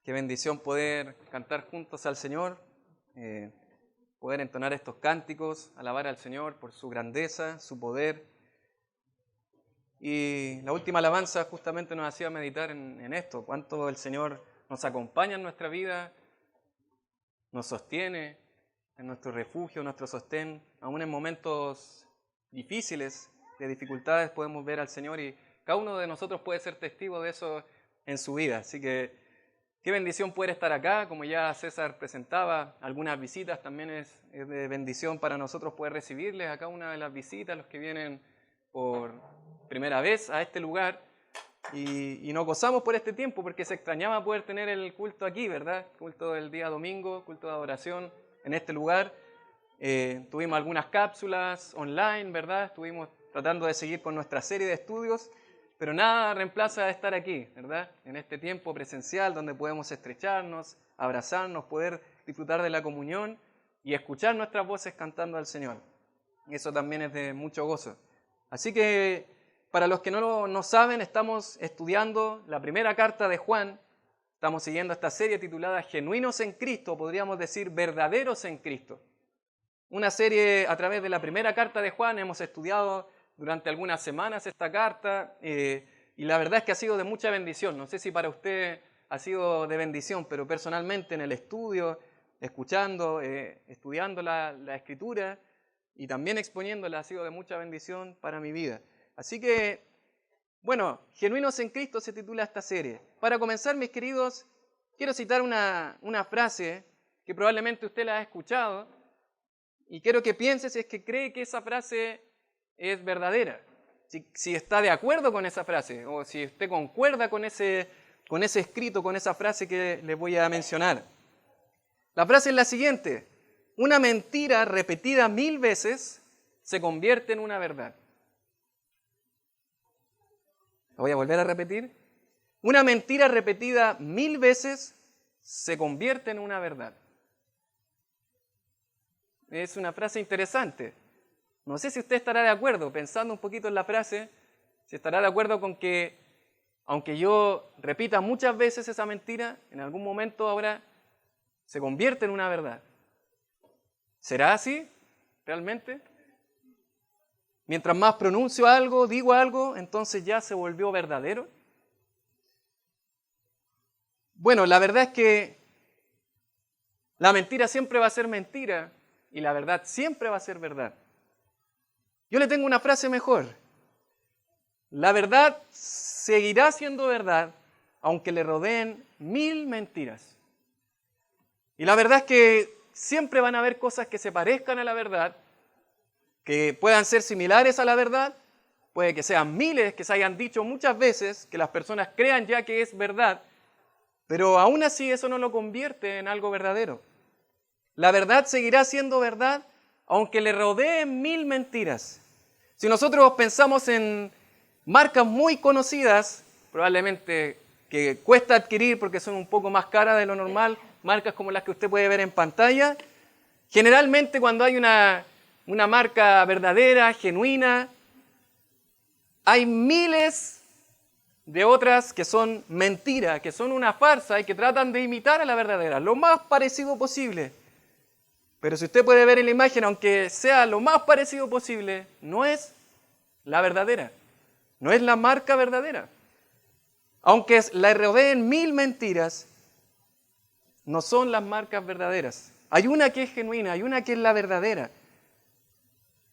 Qué bendición poder cantar juntos al Señor, poder entonar estos cánticos, alabar al Señor por su grandeza, su poder. Y la última alabanza justamente nos hacía meditar en esto, cuánto el Señor nos acompaña en nuestra vida, nos sostiene, en nuestro refugio, nuestro sostén, aún en momentos difíciles, de dificultades, podemos ver al Señor y cada uno de nosotros puede ser testigo de eso en su vida. Así que qué bendición poder estar acá, como ya César presentaba, algunas visitas también es de bendición para nosotros poder recibirles a cada una de las visitas, los que vienen por primera vez a este lugar. Y nos gozamos por este tiempo porque se extrañaba poder tener el culto aquí, ¿verdad? Culto del día domingo, culto de adoración en este lugar. Tuvimos algunas cápsulas online, ¿verdad? Estuvimos tratando de seguir con nuestra serie de estudios, pero nada reemplaza estar aquí, ¿verdad? En este tiempo presencial donde podemos estrecharnos, abrazarnos, poder disfrutar de la comunión y escuchar nuestras voces cantando al Señor. Eso también es de mucho gozo. Así que para los que no saben, estamos estudiando la primera carta de Juan. Estamos siguiendo esta serie titulada Genuinos en Cristo, podríamos decir verdaderos en Cristo. Una serie a través de la primera carta de Juan, hemos estudiado durante algunas semanas esta carta y la verdad es que ha sido de mucha bendición. No sé si para usted ha sido de bendición, pero personalmente en el estudio, escuchando, estudiando la Escritura y también exponiéndola ha sido de mucha bendición para mi vida. Así que, bueno, Genuinos en Cristo se titula esta serie. Para comenzar, mis queridos, quiero citar una frase que probablemente usted la ha escuchado y quiero que piense si es que cree que esa frase es verdadera, si está de acuerdo con esa frase o si usted concuerda con ese escrito, con esa frase que les voy a mencionar. La frase es la siguiente: una mentira repetida 1000 veces se convierte en una verdad. Lo voy a volver a repetir. Una mentira repetida 1000 veces se convierte en una verdad. Es una frase interesante. No sé si usted estará de acuerdo, pensando un poquito en la frase, si estará de acuerdo con que, aunque yo repita muchas veces esa mentira, en algún momento ahora se convierte en una verdad. ¿Será así realmente? Mientras más pronuncio algo, digo algo, entonces ya se volvió verdadero. Bueno, la verdad es que la mentira siempre va a ser mentira y la verdad siempre va a ser verdad. Yo le tengo una frase mejor. La verdad seguirá siendo verdad aunque le rodeen 1000 mentiras. Y la verdad es que siempre van a haber cosas que se parezcan a la verdad, que puedan ser similares a la verdad, puede que sean miles que se hayan dicho muchas veces, que las personas crean ya que es verdad, pero aún así eso no lo convierte en algo verdadero. La verdad seguirá siendo verdad aunque le rodeen 1000 mentiras. Si nosotros pensamos en marcas muy conocidas, probablemente que cuesta adquirir porque son un poco más caras de lo normal, marcas como las que usted puede ver en pantalla, generalmente cuando hay una marca verdadera, genuina, hay miles de otras que son mentiras, que son una farsa y que tratan de imitar a la verdadera, lo más parecido posible. Pero si usted puede ver en la imagen, aunque sea lo más parecido posible, no es la verdadera, no es la marca verdadera. Aunque la rodeen 1000 mentiras, no son las marcas verdaderas. Hay una que es genuina, hay una que es la verdadera.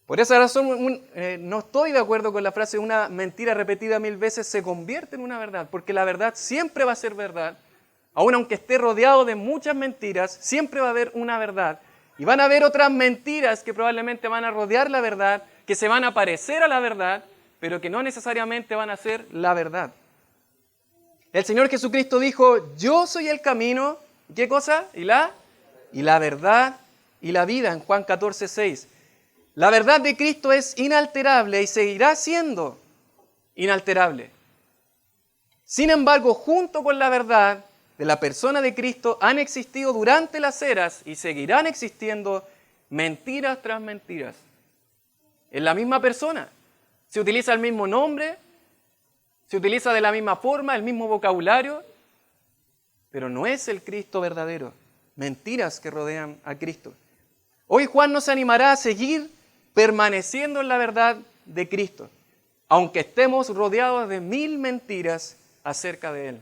Por esa razón no estoy de acuerdo con la frase una mentira repetida 1000 veces se convierte en una verdad, porque la verdad siempre va a ser verdad, aun aunque esté rodeado de muchas mentiras, siempre va a haber una verdad. Y van a haber otras mentiras que probablemente van a rodear la verdad, que se van a parecer a la verdad, pero que no necesariamente van a ser la verdad. El Señor Jesucristo dijo, yo soy el camino, ¿qué cosa? Y la verdad y la vida, en Juan 14:6. La verdad de Cristo es inalterable y seguirá siendo inalterable. Sin embargo, junto con la verdad de la persona de Cristo han existido durante las eras y seguirán existiendo mentiras tras mentiras. Es la misma persona. Se utiliza el mismo nombre, se utiliza de la misma forma, el mismo vocabulario, pero no es el Cristo verdadero. Mentiras que rodean a Cristo. Hoy Juan nos animará a seguir permaneciendo en la verdad de Cristo, aunque estemos rodeados de 1000 mentiras acerca de Él.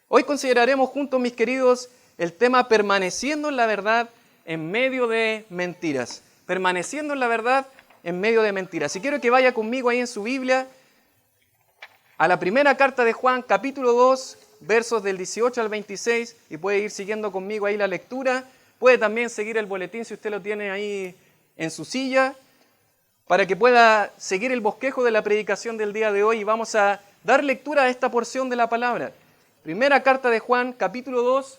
Hoy consideraremos juntos, mis queridos, el tema permaneciendo en la verdad en medio de mentiras. Permaneciendo en la verdad en medio de mentiras. Y quiero que vaya conmigo ahí en su Biblia a la primera carta de Juan, capítulo 2, versos del 18 al 26, y puede ir siguiendo conmigo ahí la lectura. Puede también seguir el boletín si usted lo tiene ahí en su silla, para que pueda seguir el bosquejo de la predicación del día de hoy, y vamos a dar lectura a esta porción de la palabra. Primera carta de Juan, capítulo 2,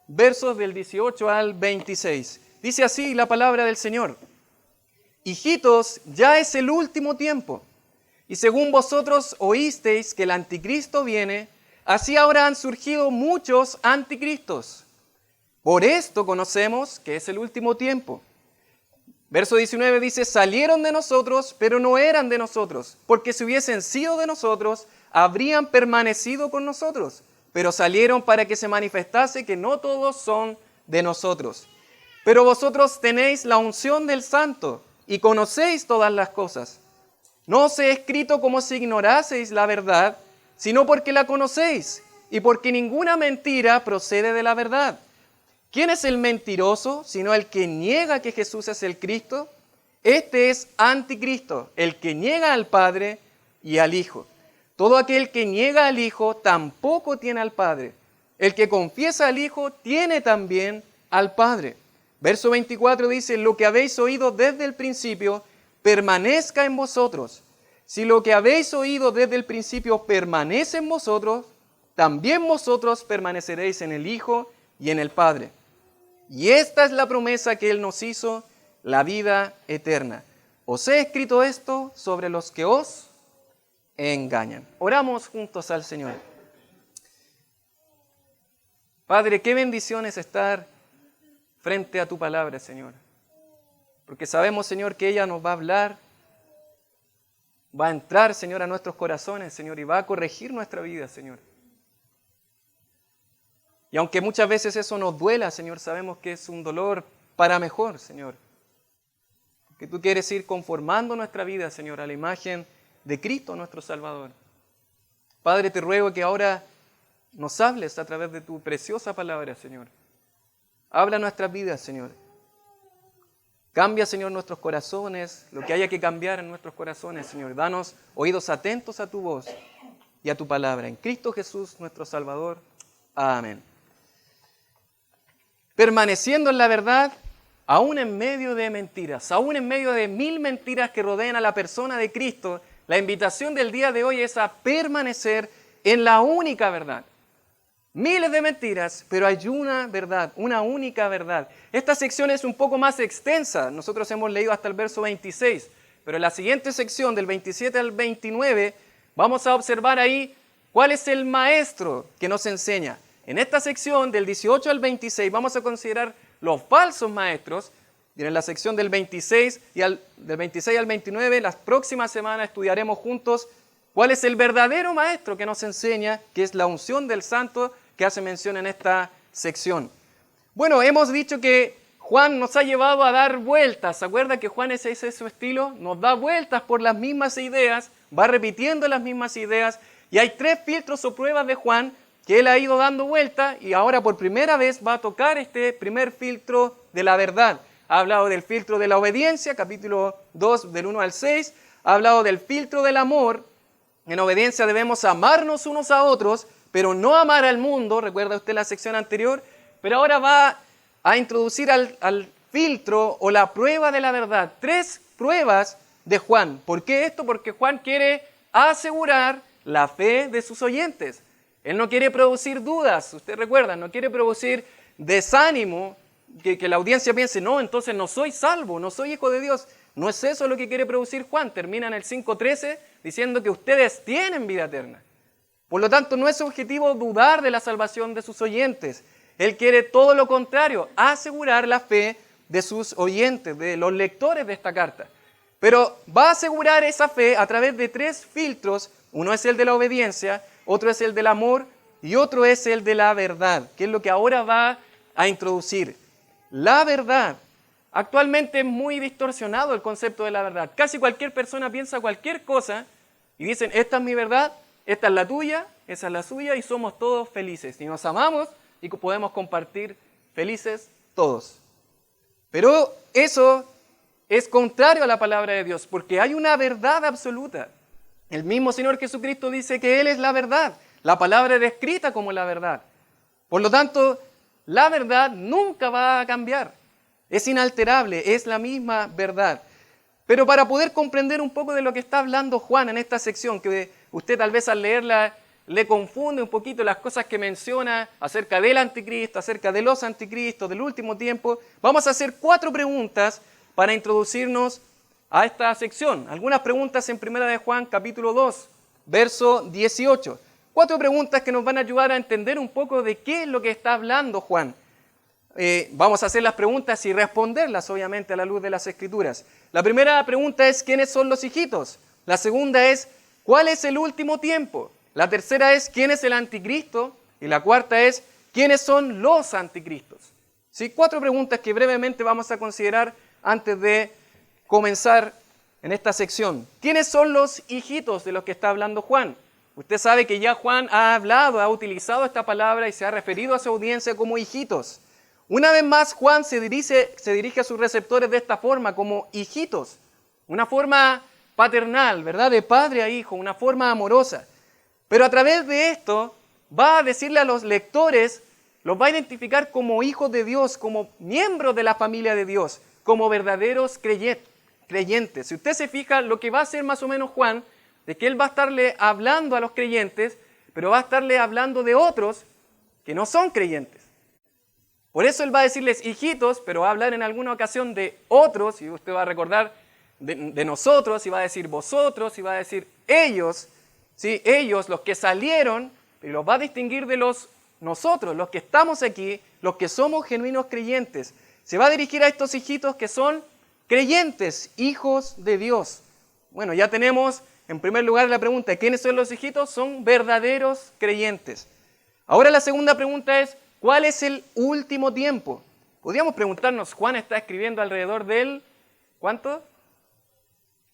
versos del 18 al 26. Dice así la palabra del Señor: Hijitos, ya es el último tiempo, y según vosotros oísteis que el anticristo viene, así ahora han surgido muchos anticristos. Por esto conocemos que es el último tiempo. Verso 19 dice: salieron de nosotros, pero no eran de nosotros, porque si hubiesen sido de nosotros, habrían permanecido con nosotros. Pero salieron para que se manifestase que no todos son de nosotros. Pero vosotros tenéis la unción del Santo y conocéis todas las cosas. No os he escrito como si ignoraseis la verdad, sino porque la conocéis, y porque ninguna mentira procede de la verdad. ¿Quién es el mentiroso, sino el que niega que Jesús es el Cristo? Este es anticristo, el que niega al Padre y al Hijo. Todo aquel que niega al Hijo tampoco tiene al Padre. El que confiesa al Hijo tiene también al Padre. Verso 24 dice: lo que habéis oído desde el principio permanezca en vosotros. Si lo que habéis oído desde el principio permanece en vosotros, también vosotros permaneceréis en el Hijo y en el Padre. Y esta es la promesa que Él nos hizo, la vida eterna. Os he escrito esto sobre los que os engañan. Oramos juntos al Señor. Padre, qué bendición es estar frente a tu palabra, Señor. Porque sabemos, Señor, que ella nos va a hablar, va a entrar, Señor, a nuestros corazones, Señor, y va a corregir nuestra vida, Señor. Y aunque muchas veces eso nos duela, Señor, sabemos que es un dolor para mejor, Señor. Que tú quieres ir conformando nuestra vida, Señor, a la imagen de Cristo, nuestro Salvador. Padre, te ruego que ahora nos hables a través de tu preciosa palabra, Señor. Habla nuestras vidas, Señor. Cambia, Señor, nuestros corazones, lo que haya que cambiar en nuestros corazones, Señor. Danos oídos atentos a tu voz y a tu palabra. En Cristo Jesús, nuestro Salvador. Amén. Permaneciendo en la verdad, aún en medio de mentiras, aún en medio de 1000 mentiras que rodean a la persona de Cristo, la invitación del día de hoy es a permanecer en la única verdad. Miles de mentiras, pero hay una verdad, una única verdad. Esta sección es un poco más extensa. Nosotros hemos leído hasta el verso 26, pero en la siguiente sección, del 27 al 29, vamos a observar ahí cuál es el maestro que nos enseña. En esta sección, del 18 al 26, vamos a considerar los falsos maestros. Y en la sección del 26 al 29, las próximas semanas estudiaremos juntos cuál es el verdadero maestro que nos enseña, que es la unción del Santo, que hace mención en esta sección. Bueno, hemos dicho que Juan nos ha llevado a dar vueltas. ¿Se acuerda que Juan ese es su estilo? Nos da vueltas por las mismas ideas, va repitiendo las mismas ideas, y hay 3 filtros o pruebas de Juan que él ha ido dando vueltas, y ahora por primera vez va a tocar este primer filtro de la verdad. Ha hablado del filtro de la obediencia, capítulo 2, del 1 al 6. Ha hablado del filtro del amor. En obediencia debemos amarnos unos a otros, pero no amar al mundo. Recuerda usted la sección anterior. Pero ahora va a introducir al filtro o la prueba de la verdad. 3 pruebas de Juan. ¿Por qué esto? Porque Juan quiere asegurar la fe de sus oyentes. Él no quiere producir dudas. Usted recuerda, no quiere producir desánimo, que la audiencia piense: no, entonces no soy salvo, no soy hijo de Dios. No es eso lo que quiere producir Juan. Termina en el 5:13 diciendo que ustedes tienen vida eterna. Por lo tanto, no es su objetivo dudar de la salvación de sus oyentes. Él quiere todo lo contrario, asegurar la fe de sus oyentes, de los lectores de esta carta. Pero va a asegurar esa fe a través de 3 filtros. Uno es el de la obediencia, otro es el del amor y otro es el de la verdad, que es lo que ahora va a introducir. La verdad. Actualmente es muy distorsionado el concepto de la verdad. Casi cualquier persona piensa cualquier cosa y dicen, esta es mi verdad, esta es la tuya, esa es la suya y somos todos felices. Y nos amamos y podemos compartir felices todos. Pero eso es contrario a la palabra de Dios, porque hay una verdad absoluta. El mismo Señor Jesucristo dice que Él es la verdad. La palabra es descrita como la verdad. Por lo tanto, la verdad nunca va a cambiar. Es inalterable, es la misma verdad. Pero para poder comprender un poco de lo que está hablando Juan en esta sección, que usted tal vez al leerla le confunde un poquito las cosas que menciona acerca del anticristo, acerca de los anticristos, del último tiempo, vamos a hacer 4 preguntas para introducirnos a esta sección. Algunas preguntas en 1 de Juan, capítulo 2, verso 18. 4 preguntas que nos van a ayudar a entender un poco de qué es lo que está hablando Juan. Vamos a hacer las preguntas y responderlas, obviamente, a la luz de las Escrituras. La primera pregunta es, ¿quiénes son los hijitos? La segunda es, ¿cuál es el último tiempo? La tercera es, ¿quién es el anticristo? Y la cuarta es, ¿quiénes son los anticristos? ¿Sí? 4 preguntas que brevemente vamos a considerar antes de comenzar en esta sección. ¿Quiénes son los hijitos de los que está hablando Juan? Usted sabe que ya Juan ha hablado, ha utilizado esta palabra y se ha referido a su audiencia como hijitos. Una vez más, Juan se dirige a sus receptores de esta forma, como hijitos. Una forma paternal, ¿verdad? De padre a hijo, una forma amorosa. Pero a través de esto va a decirle a los lectores, los va a identificar como hijos de Dios, como miembros de la familia de Dios, como verdaderos creyentes. Si usted se fija, lo que va a hacer más o menos Juan, de que él va a estarle hablando a los creyentes, pero va a estarle hablando de otros que no son creyentes. Por eso él va a decirles hijitos, pero va a hablar en alguna ocasión de otros, y usted va a recordar de nosotros, y va a decir vosotros, y va a decir ellos, ¿sí? Ellos, los que salieron, y los va a distinguir de los nosotros, los que estamos aquí, los que somos genuinos creyentes. Se va a dirigir a estos hijitos que son creyentes, hijos de Dios. Bueno, ya tenemos en primer lugar la pregunta, ¿quiénes son los hijitos? Son verdaderos creyentes. Ahora la segunda pregunta es, ¿cuál es el último tiempo? Podríamos preguntarnos, Juan está escribiendo alrededor del, ¿cuánto?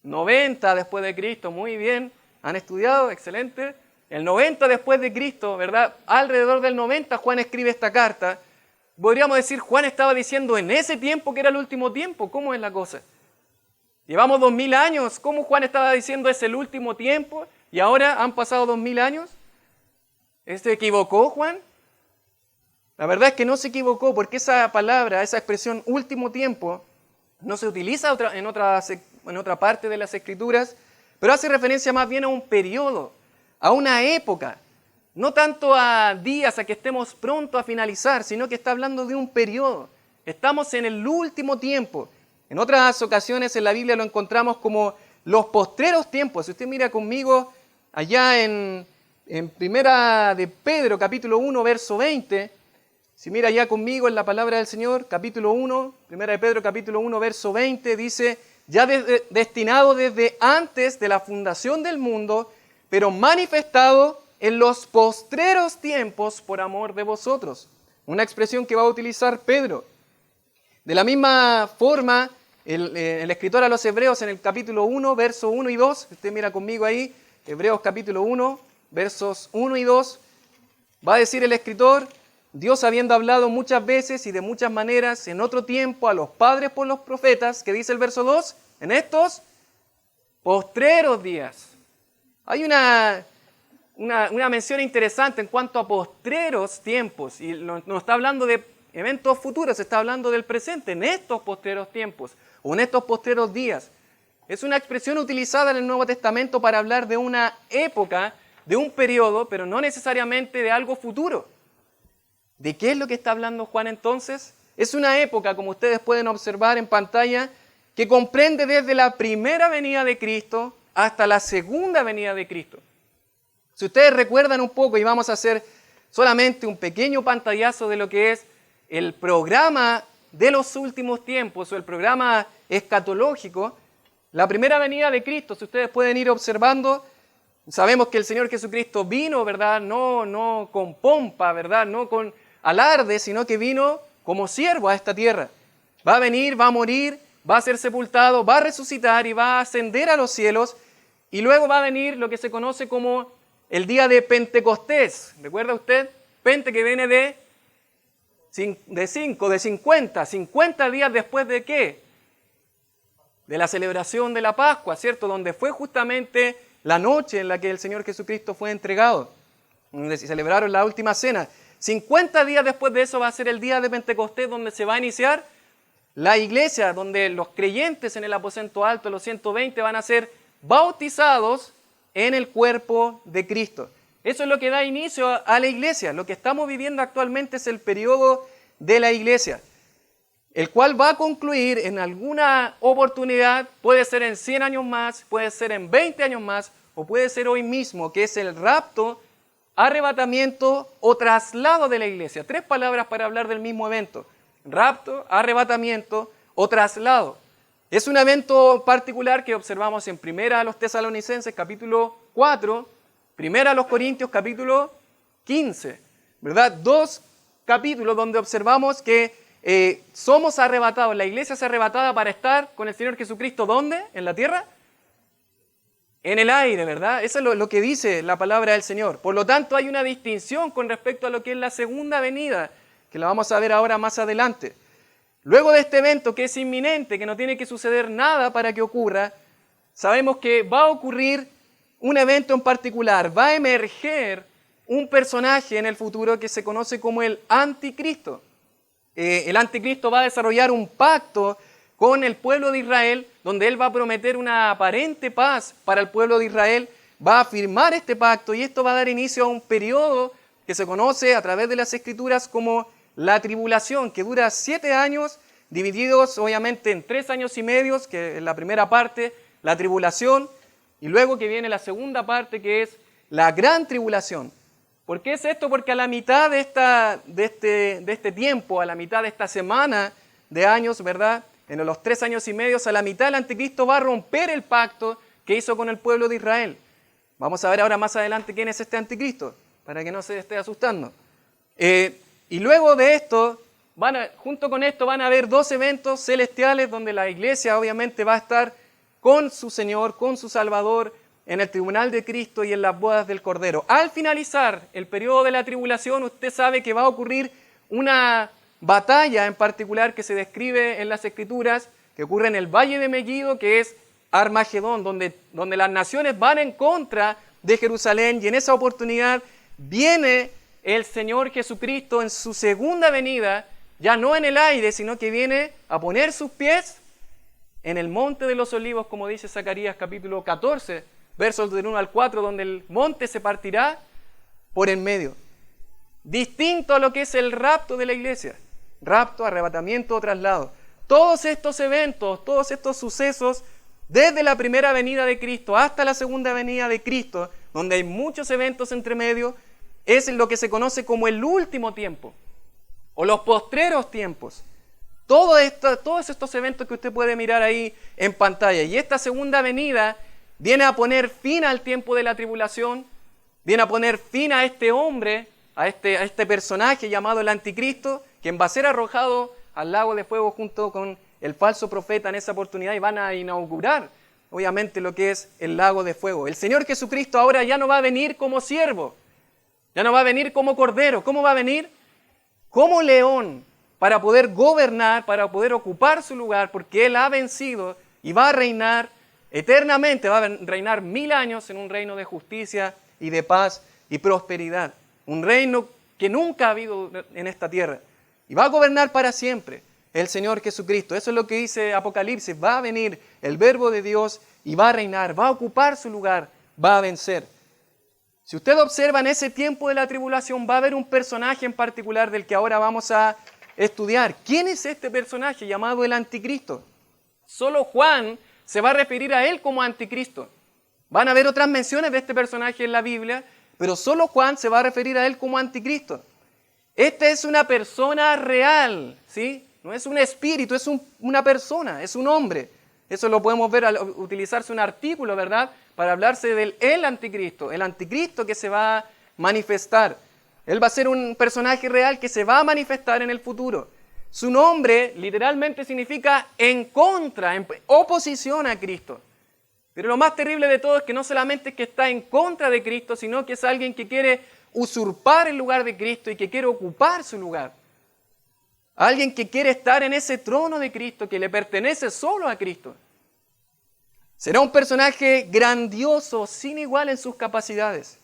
90 después de Cristo, muy bien, han estudiado, excelente. El 90 después de Cristo, ¿verdad? Alrededor del 90 Juan escribe esta carta. Podríamos decir, Juan estaba diciendo en ese tiempo que era el último tiempo. ¿Cómo es la cosa? Llevamos 2000 años, ¿cómo Juan estaba diciendo es el último tiempo? Y ahora han pasado 2000 años. ¿Se equivocó Juan? La verdad es que no se equivocó, porque esa palabra, esa expresión último tiempo, no se utiliza en otra parte de las Escrituras, pero hace referencia más bien a un periodo, a una época, no tanto a días, a que estemos pronto a finalizar, sino que está hablando de un periodo. Estamos en el último tiempo. En otras ocasiones en la Biblia lo encontramos como los postreros tiempos. Si usted mira conmigo allá en Primera de Pedro, capítulo 1, verso 20, si mira ya conmigo en la palabra del Señor, capítulo 1, Primera de Pedro, capítulo 1, verso 20, dice, ya destinado desde antes de la fundación del mundo, pero manifestado en los postreros tiempos por amor de vosotros. Una expresión que va a utilizar Pedro. De la misma forma, el escritor a los Hebreos en el capítulo 1, verso 1 y 2, usted mira conmigo ahí, Hebreos capítulo 1, versos 1 y 2, va a decir el escritor, Dios habiendo hablado muchas veces y de muchas maneras en otro tiempo a los padres por los profetas, que dice el verso 2, en estos postreros días. Hay una mención interesante en cuanto a postreros tiempos, y no está hablando de eventos futuros, se está hablando del presente, en estos postreros tiempos, o en estos postreros días. Es una expresión utilizada en el Nuevo Testamento para hablar de una época, de un periodo, pero no necesariamente de algo futuro. ¿De qué es lo que está hablando Juan entonces? Es una época, como ustedes pueden observar en pantalla, que comprende desde la primera venida de Cristo hasta la segunda venida de Cristo. Si ustedes recuerdan un poco, y vamos a hacer solamente un pequeño pantallazo de lo que es el programa de los últimos tiempos, o el programa escatológico, la primera venida de Cristo, si ustedes pueden ir observando, Sabemos que el Señor Jesucristo vino, ¿verdad? No con pompa, ¿verdad? No con alarde, sino que vino como siervo a esta tierra. Va a venir, va a morir, va a ser sepultado, va a resucitar y va a ascender a los cielos. Y luego va a venir lo que se conoce como el día de Pentecostés. ¿Recuerda usted? Pente, que viene de 50. 50 días después de ¿qué? De la celebración de la Pascua, ¿cierto? Donde fue justamente la noche en la que el Señor Jesucristo fue entregado, donde se celebraron la última cena. 50 días después de eso va a ser el día de Pentecostés, donde se va a iniciar la iglesia, donde los creyentes en el aposento alto, los 120, van a ser bautizados en el cuerpo de Cristo. Eso es lo que da inicio a la iglesia. Lo que estamos viviendo actualmente es el periodo de la iglesia, el cual va a concluir en alguna oportunidad, puede ser en 100 años más, puede ser en 20 años más, o puede ser hoy mismo, que es el rapto, arrebatamiento o traslado de la iglesia. 3 palabras para hablar del mismo evento: rapto, arrebatamiento o traslado. Es un evento particular que observamos en 1 a los Tesalonicenses capítulo 4, 1 a los Corintios capítulo 15, ¿verdad? 2 capítulos donde observamos que somos arrebatados, la iglesia es arrebatada para estar con el Señor Jesucristo. ¿Dónde? ¿En la tierra? En el aire, ¿verdad? Eso es lo que dice la palabra del Señor. Por lo tanto, hay una distinción con respecto a lo que es la segunda venida, que la vamos a ver ahora más adelante. Luego de este evento, que es inminente, que no tiene que suceder nada para que ocurra, sabemos que va a ocurrir un evento en particular. Va a emerger un personaje en el futuro que se conoce como el Anticristo. El Anticristo va a desarrollar un pacto con el pueblo de Israel, donde él va a prometer una aparente paz para el pueblo de Israel, va a firmar este pacto, y esto va a dar inicio a un periodo que se conoce a través de las Escrituras como la tribulación, que dura 7 años, divididos obviamente en 3 años y medio, que es la primera parte, la tribulación, y luego que viene la segunda parte, que es la gran tribulación. ¿Por qué es esto? Porque a la mitad de este tiempo, a la mitad de esta semana de años, ¿verdad?, en los 3 años y medio, a la mitad el Anticristo va a romper el pacto que hizo con el pueblo de Israel. Vamos a ver ahora más adelante quién es este Anticristo, para que no se esté asustando. Y luego de esto, junto con esto van a haber 2 eventos celestiales donde la iglesia obviamente va a estar con su Señor, con su Salvador, en el tribunal de Cristo y en las bodas del Cordero. Al finalizar el periodo de la tribulación, usted sabe que va a ocurrir una batalla en particular que se describe en las Escrituras, que ocurre en el Valle de Megiddo, que es Armagedón, donde las naciones van en contra de Jerusalén, y en esa oportunidad viene el Señor Jesucristo en su segunda venida, ya no en el aire, sino que viene a poner sus pies en el monte de los olivos, como dice Zacarías capítulo 14, versos del 1 al 4, donde el monte se partirá por en medio. Distinto a lo que es el rapto de la iglesia. Rapto, arrebatamiento o traslado. Todos estos eventos, todos estos sucesos, desde la primera venida de Cristo hasta la segunda venida de Cristo, donde hay muchos eventos entre medio, es lo que se conoce como el último tiempo, o los postreros tiempos. Todos estos eventos que usted puede mirar ahí en pantalla. Y esta segunda venida viene a poner fin al tiempo de la tribulación, viene a poner fin a este hombre, a este personaje llamado el Anticristo, quien va a ser arrojado al lago de fuego junto con el falso profeta en esa oportunidad, y van a inaugurar, obviamente, lo que es el lago de fuego. El Señor Jesucristo ahora ya no va a venir como siervo, ya no va a venir como cordero. ¿Cómo va a venir? Como león, para poder gobernar, para poder ocupar su lugar, porque Él ha vencido y va a reinar eternamente, va a reinar 1000 años en un reino de justicia y de paz y prosperidad. Un reino que nunca ha habido en esta tierra. Y va a gobernar para siempre el Señor Jesucristo. Eso es lo que dice Apocalipsis. Va a venir el Verbo de Dios y va a reinar, va a ocupar su lugar, va a vencer. Si usted observa en ese tiempo de la tribulación, va a haber un personaje en particular del que ahora vamos a estudiar. ¿Quién es este personaje llamado el Anticristo? Solo Juan se va a referir a él como Anticristo. Van a haber otras menciones de este personaje en la Biblia, pero solo Juan se va a referir a él como Anticristo. Esta es una persona real, ¿sí? No es un espíritu, es una persona, es un hombre. Eso lo podemos ver al utilizarse un artículo, ¿verdad?, para hablarse del el anticristo que se va a manifestar. Él va a ser un personaje real que se va a manifestar en el futuro. Su nombre literalmente significa en contra, en oposición a Cristo. Pero lo más terrible de todo es que no solamente es que está en contra de Cristo, sino que es alguien que quiere usurpar el lugar de Cristo y que quiere ocupar su lugar. Alguien que quiere estar en ese trono de Cristo que le pertenece solo a Cristo. Será un personaje grandioso, sin igual en sus capacidades,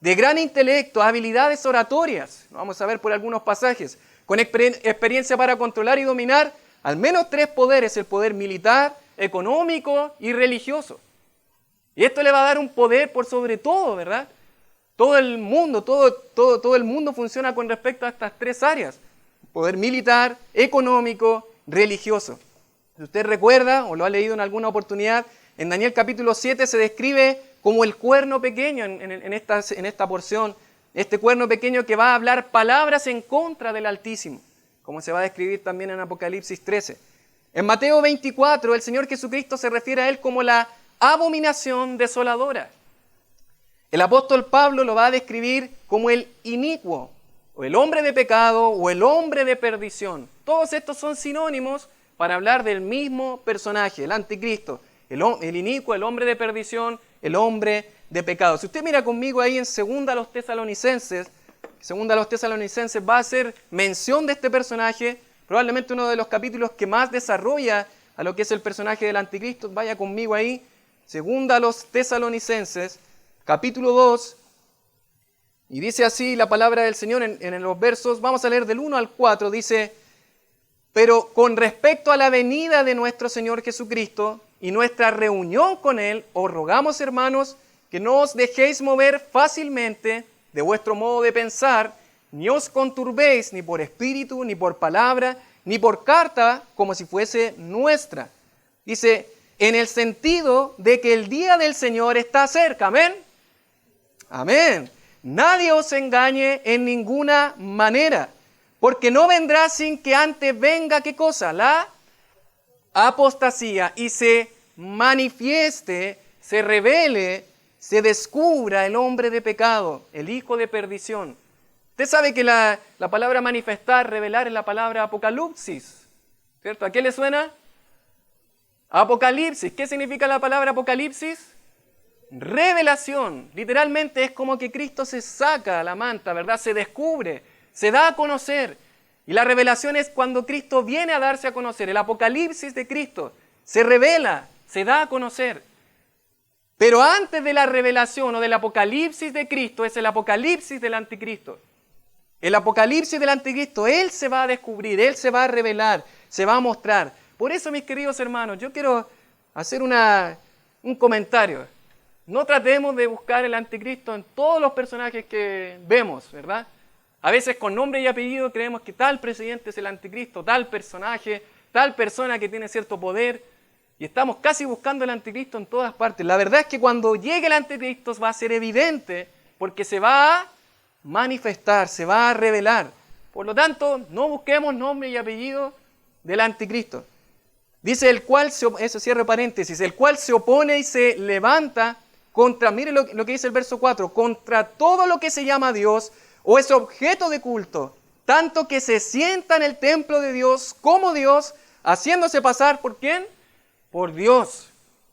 de gran intelecto, habilidades oratorias, lo vamos a ver por algunos pasajes, con experiencia para controlar y dominar al menos 3 poderes, el poder militar, económico y religioso. Y esto le va a dar un poder por sobre todo, ¿verdad? Todo el mundo funciona con respecto a estas 3 áreas. Poder militar, económico, religioso. Si usted recuerda o lo ha leído en alguna oportunidad, en Daniel capítulo 7 se describe como el cuerno pequeño en esta porción. Este cuerno pequeño que va a hablar palabras en contra del Altísimo, como se va a describir también en Apocalipsis 13. En Mateo 24, el Señor Jesucristo se refiere a Él como la abominación desoladora. El apóstol Pablo lo va a describir como el inicuo, o el hombre de pecado, o el hombre de perdición. Todos estos son sinónimos para hablar del mismo personaje, el anticristo, el inicuo, el hombre de perdición, el hombre de pecado. Si usted mira conmigo ahí en 2 a los Tesalonicenses, 2 a los Tesalonicenses va a hacer mención de este personaje, probablemente uno de los capítulos que más desarrolla a lo que es el personaje del anticristo. Vaya conmigo ahí, 2 a los Tesalonicenses, capítulo 2, y dice así la palabra del Señor en los versos, vamos a leer del 1 al 4, dice: pero con respecto a la venida de nuestro Señor Jesucristo y nuestra reunión con Él, os rogamos, hermanos, que no os dejéis mover fácilmente de vuestro modo de pensar, ni os conturbéis ni por espíritu, ni por palabra, ni por carta, como si fuese nuestra. Dice, en el sentido de que el día del Señor está cerca. Amén. Amén. Nadie os engañe en ninguna manera, porque no vendrá sin que antes venga, ¿qué cosa? La apostasía, y se manifieste, se revele, se descubra el hombre de pecado, el hijo de perdición. Usted sabe que la palabra manifestar, revelar, es la palabra apocalipsis, ¿cierto? ¿A qué le suena? Apocalipsis. ¿Qué significa la palabra apocalipsis? Revelación. Literalmente es como que Cristo se saca la manta, ¿verdad? Se descubre, se da a conocer. Y la revelación es cuando Cristo viene a darse a conocer. El apocalipsis de Cristo se revela, se da a conocer. Pero antes de la revelación o del apocalipsis de Cristo es el apocalipsis del anticristo. El apocalipsis del anticristo, Él se va a descubrir, Él se va a revelar, se va a mostrar. Por eso, mis queridos hermanos, yo quiero hacer un comentario. No tratemos de buscar el anticristo en todos los personajes que vemos, ¿verdad? A veces con nombre y apellido creemos que tal presidente es el anticristo, tal personaje, tal persona que tiene cierto poder, y estamos casi buscando el anticristo en todas partes. La verdad es que cuando llegue el anticristo va a ser evidente, porque se va a manifestar, se va a revelar. Por lo tanto, no busquemos nombre y apellido del anticristo. Dice el cual, eso cierre paréntesis, el cual se opone y se levanta contra, mire lo que dice el verso 4, contra todo lo que se llama Dios o es objeto de culto, tanto que se sienta en el templo de Dios como Dios, haciéndose pasar ¿por quién? Por Dios.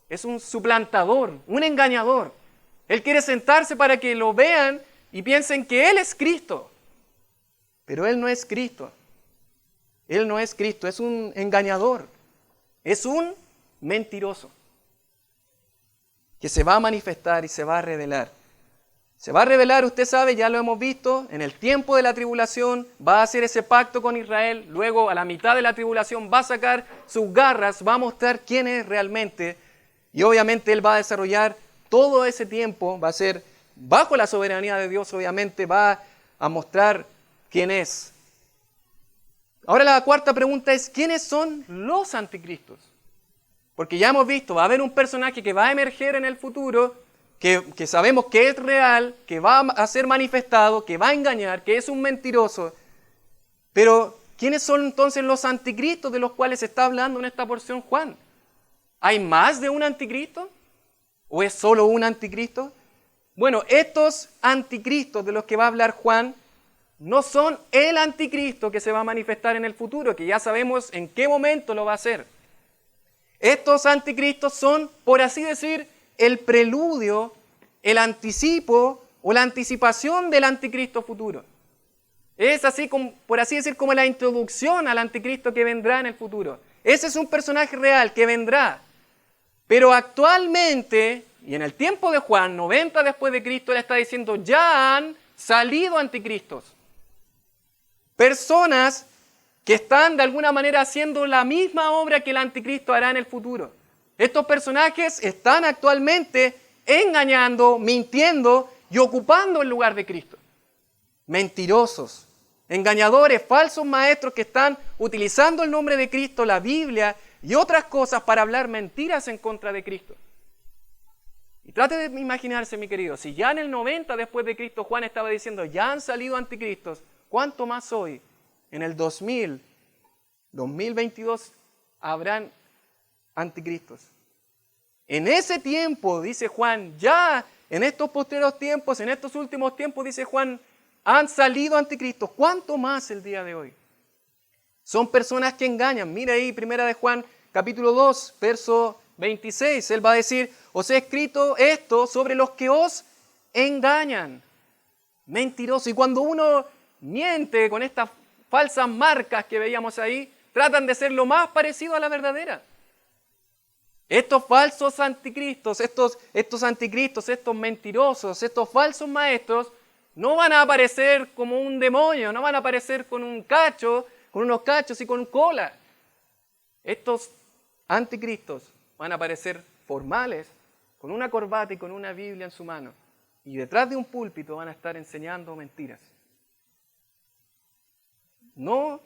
Es un suplantador, un engañador. Él quiere sentarse para que lo vean y piensen que Él es Cristo. Pero Él no es Cristo. Él no es Cristo, es un engañador. Es un mentiroso que se va a manifestar y se va a revelar. Se va a revelar, usted sabe, ya lo hemos visto, en el tiempo de la tribulación va a hacer ese pacto con Israel, luego a la mitad de la tribulación va a sacar sus garras, va a mostrar quién es realmente y obviamente Él va a desarrollar todo ese tiempo, va a ser bajo la soberanía de Dios, obviamente va a mostrar quién es. Ahora la cuarta pregunta es, ¿quiénes son los anticristos? Porque ya hemos visto, va a haber un personaje que va a emerger en el futuro, que sabemos que es real, que va a ser manifestado, que va a engañar, que es un mentiroso. Pero, ¿quiénes son entonces los anticristos de los cuales está hablando en esta porción Juan? ¿Hay más de un anticristo? ¿O es solo un anticristo? Bueno, estos anticristos de los que va a hablar Juan no son el anticristo que se va a manifestar en el futuro, que ya sabemos en qué momento lo va a hacer. Estos anticristos son, por así decir, el preludio, el anticipo o la anticipación del anticristo futuro. Es así, como, por así decir, como la introducción al anticristo que vendrá en el futuro. Ese es un personaje real que vendrá. Pero actualmente, y en el tiempo de Juan, 90 después de Cristo, él está diciendo, ya han salido anticristos. Personas que están de alguna manera haciendo la misma obra que el anticristo hará en el futuro. Estos personajes están actualmente engañando, mintiendo y ocupando el lugar de Cristo. Mentirosos, engañadores, falsos maestros que están utilizando el nombre de Cristo, la Biblia y otras cosas para hablar mentiras en contra de Cristo. Y trate de imaginarse, mi querido, si ya en el 90 después de Cristo Juan estaba diciendo, ya han salido anticristos, ¿cuánto más hoy, en el 2022, habrán anticristos? En ese tiempo, dice Juan, ya en estos posteriores tiempos, en estos últimos tiempos, dice Juan, han salido anticristos. ¿Cuánto más el día de hoy? Son personas que engañan. Mira ahí, primera de Juan, capítulo 2, verso 26. Él va a decir, os he escrito esto sobre los que os engañan. Mentiroso. Y cuando uno miente con estas falsas marcas que veíamos ahí, tratan de ser lo más parecido a la verdadera. Estos falsos anticristos, estos anticristos, estos mentirosos, estos falsos maestros, no van a aparecer como un demonio, no van a aparecer con un cacho, con unos cachos y con cola. Estos anticristos van a aparecer formales, con una corbata y con una Biblia en su mano. Y detrás de un púlpito van a estar enseñando mentiras. No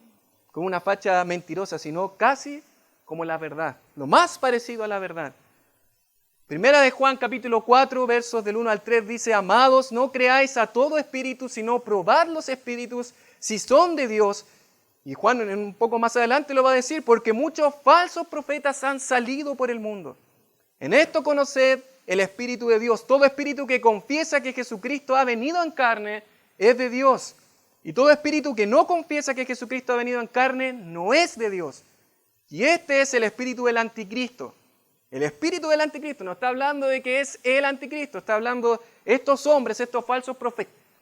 con una facha mentirosa, sino casi como la verdad, lo más parecido a la verdad. Primera de Juan capítulo 4, versos del 1 al 3 dice, amados, no creáis a todo espíritu, sino probad los espíritus si son de Dios. Y Juan un poco más adelante lo va a decir, porque muchos falsos profetas han salido por el mundo. En esto conoced el Espíritu de Dios. Todo espíritu que confiesa que Jesucristo ha venido en carne es de Dios. Y todo espíritu que no confiesa que Jesucristo ha venido en carne no es de Dios. Y este es el espíritu del anticristo. El espíritu del anticristo no está hablando de que es el anticristo, está hablando estos hombres, estos falsos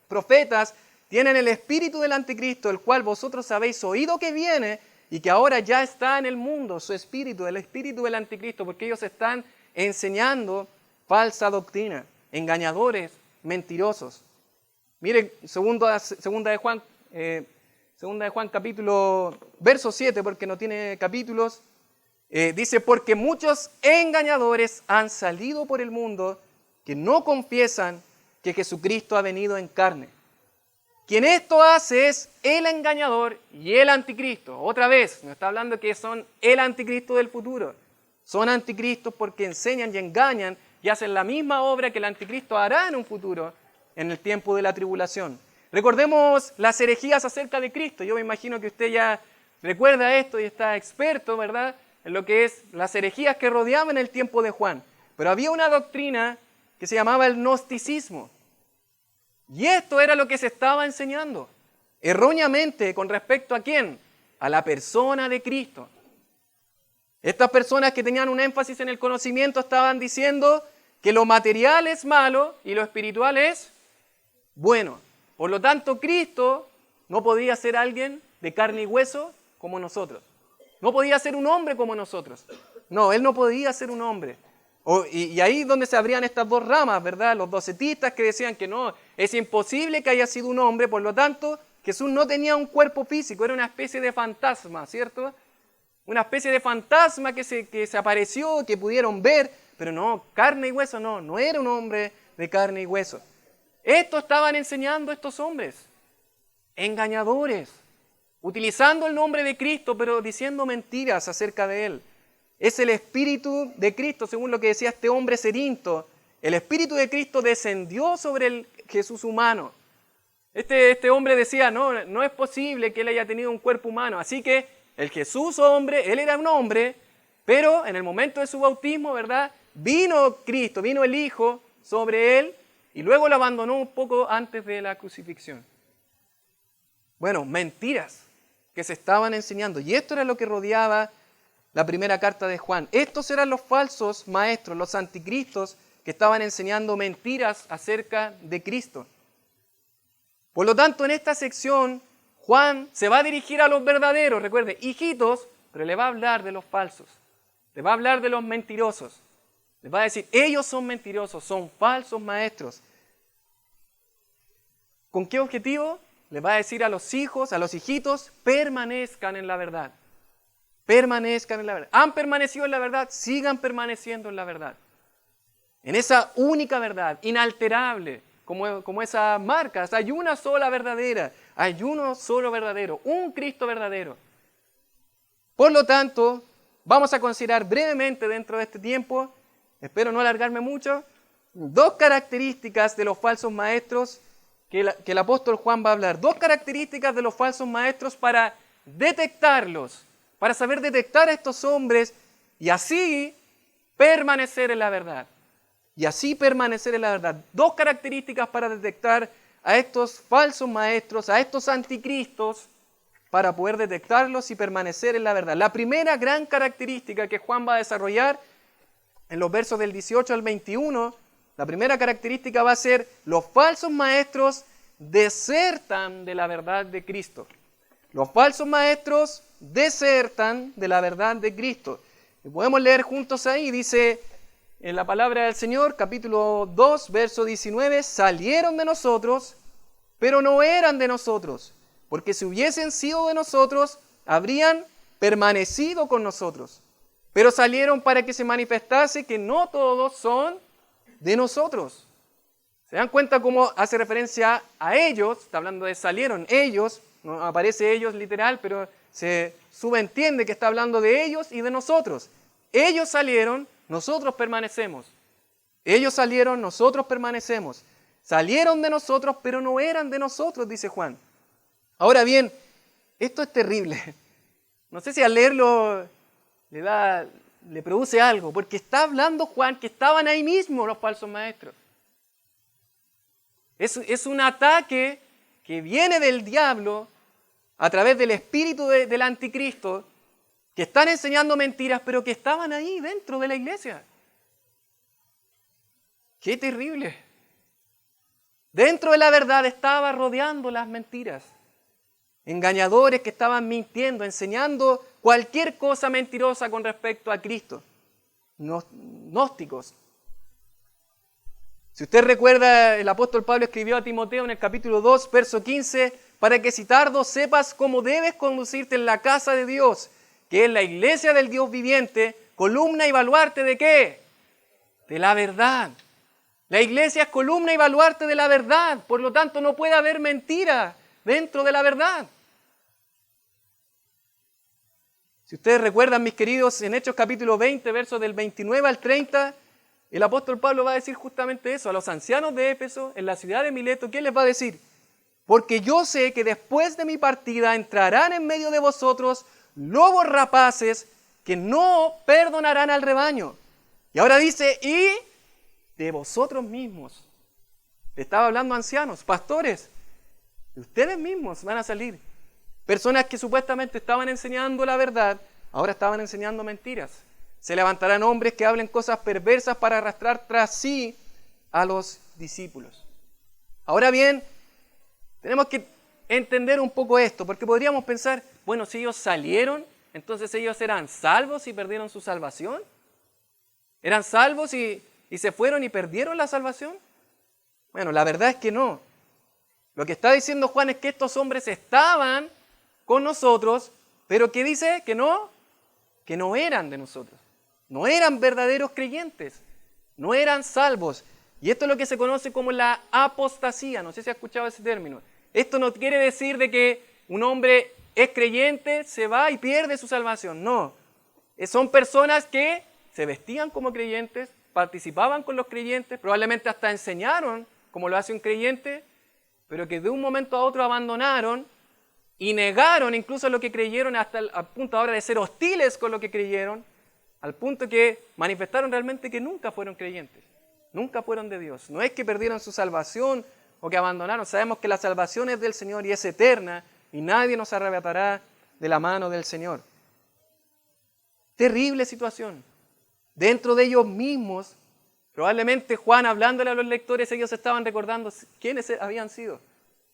profetas, tienen el espíritu del anticristo, el cual vosotros habéis oído que viene y que ahora ya está en el mundo, su espíritu, el espíritu del anticristo, porque ellos están enseñando falsa doctrina, engañadores, mentirosos. Miren, segunda de Juan capítulo, verso 7, porque no tiene capítulos, dice, porque muchos engañadores han salido por el mundo que no confiesan que Jesucristo ha venido en carne. Quien esto hace es el engañador y el anticristo. Otra vez, no está hablando que son el anticristo del futuro. Son anticristos porque enseñan y engañan y hacen la misma obra que el anticristo hará en un futuro, en el tiempo de la tribulación. Recordemos las herejías acerca de Cristo. Yo me imagino que usted ya recuerda esto y está experto, ¿verdad?, en lo que es las herejías que rodeaban el tiempo de Juan. Pero había una doctrina que se llamaba el gnosticismo. Y esto era lo que se estaba enseñando, erróneamente, con respecto a ¿quién? A la persona de Cristo. Estas personas que tenían un énfasis en el conocimiento estaban diciendo que lo material es malo y lo espiritual es bueno. Por lo tanto, Cristo no podía ser alguien de carne y hueso como nosotros. No podía ser un hombre como nosotros. No, Él no podía ser un hombre. Y ahí es donde se abrían estas dos ramas, ¿verdad? Los docetistas que decían que no, es imposible que haya sido un hombre, por lo tanto, Jesús no tenía un cuerpo físico, era una especie de fantasma, ¿cierto? Una especie de fantasma que se apareció, que pudieron ver, pero no, carne y hueso no era un hombre de carne y hueso. Esto estaban enseñando estos hombres, engañadores, utilizando el nombre de Cristo, pero diciendo mentiras acerca de Él. Es el Espíritu de Cristo, según lo que decía este hombre Cerinto. El Espíritu de Cristo descendió sobre el Jesús humano. Este hombre decía, no es posible que Él haya tenido un cuerpo humano. Así que el Jesús hombre, Él era un hombre, pero en el momento de su bautismo, ¿verdad?, vino Cristo, vino el Hijo sobre él y luego lo abandonó un poco antes de la crucifixión. Bueno, mentiras que se estaban enseñando. Y esto era lo que rodeaba la primera carta de Juan. Estos eran los falsos maestros, los anticristos que estaban enseñando mentiras acerca de Cristo. Por lo tanto, en esta sección, Juan se va a dirigir a los verdaderos, recuerde, hijitos, pero le va a hablar de los falsos. Le va a hablar de los mentirosos. Les va a decir, ellos son mentirosos, son falsos maestros. ¿Con qué objetivo? Les va a decir a los hijos, a los hijitos, permanezcan en la verdad. Permanezcan en la verdad. ¿Han permanecido en la verdad? Sigan permaneciendo en la verdad. En esa única verdad, inalterable, como esa marca. O sea, hay una sola verdadera, hay uno solo verdadero, un Cristo verdadero. Por lo tanto, vamos a considerar brevemente dentro de este tiempo, espero no alargarme mucho, dos características de los falsos maestros que el apóstol Juan va a hablar. Dos características de los falsos maestros para detectarlos, para saber detectar a estos hombres y así permanecer en la verdad. Y así permanecer en la verdad. Dos características para detectar a estos falsos maestros, a estos anticristos, para poder detectarlos y permanecer en la verdad. La primera gran característica que Juan va a desarrollar en los versos del 18 al 21, la primera característica va a ser: los falsos maestros desertan de la verdad de Cristo. Los falsos maestros desertan de la verdad de Cristo. Y podemos leer juntos ahí, dice en la palabra del Señor, capítulo 2, verso 19, salieron de nosotros, pero no eran de nosotros, porque si hubiesen sido de nosotros, habrían permanecido con nosotros. Pero salieron para que se manifestase que no todos son de nosotros. ¿Se dan cuenta cómo hace referencia a ellos? Está hablando de salieron ellos, no aparece ellos literal, pero se subentiende que está hablando de ellos y de nosotros. Ellos salieron, nosotros permanecemos. Ellos salieron, nosotros permanecemos. Salieron de nosotros, pero no eran de nosotros, dice Juan. Ahora bien, esto es terrible. No sé si al leerlo le produce algo, porque está hablando Juan que estaban ahí mismo los falsos maestros. Es un ataque que viene del diablo a través del espíritu del anticristo, que están enseñando mentiras, pero que estaban ahí dentro de la iglesia. ¡Qué terrible! Dentro de la verdad estaba rodeando las mentiras. Engañadores que estaban mintiendo, enseñando cualquier cosa mentirosa con respecto a Cristo. Gnósticos. Si usted recuerda, el apóstol Pablo escribió a Timoteo en el capítulo 2, verso 15, para que si tardo sepas cómo debes conducirte en la casa de Dios, que es la iglesia del Dios viviente, columna y baluarte ¿de qué? De la verdad. La iglesia es columna y baluarte de la verdad, por lo tanto no puede haber mentira dentro de la verdad. Si ustedes recuerdan, mis queridos, en Hechos capítulo 20, versos del 29 al 30, el apóstol Pablo va a decir justamente eso a los ancianos de Éfeso, en la ciudad de Mileto. ¿Qué les va a decir? Porque yo sé que después de mi partida entrarán en medio de vosotros lobos rapaces que no perdonarán al rebaño. Y ahora dice, y de vosotros mismos. Le estaba hablando a ancianos, pastores. De ustedes mismos van a salir. Personas que supuestamente estaban enseñando la verdad, ahora estaban enseñando mentiras. Se levantarán hombres que hablen cosas perversas para arrastrar tras sí a los discípulos. Ahora bien, tenemos que entender un poco esto, porque podríamos pensar, bueno, si ellos salieron, entonces ellos eran salvos y perdieron su salvación. ¿Eran salvos y se fueron y perdieron la salvación? Bueno, la verdad es que no. Lo que está diciendo Juan es que estos hombres estaban con nosotros, pero que dice que no eran de nosotros. No eran verdaderos creyentes, no eran salvos. Y esto es lo que se conoce como la apostasía. No sé si ha escuchado ese término. Esto no quiere decir de que un hombre es creyente, se va y pierde su salvación. No. Son personas que se vestían como creyentes, participaban con los creyentes, probablemente hasta enseñaron como lo hace un creyente, pero que de un momento a otro abandonaron y negaron incluso lo que creyeron hasta el punto ahora de ser hostiles con lo que creyeron, al punto que manifestaron realmente que nunca fueron creyentes, nunca fueron de Dios. No es que perdieron su salvación o que abandonaron. Sabemos que la salvación es del Señor y es eterna y nadie nos arrebatará de la mano del Señor. Terrible situación. Dentro de ellos mismos, probablemente Juan, hablándole a los lectores, ellos estaban recordando quiénes habían sido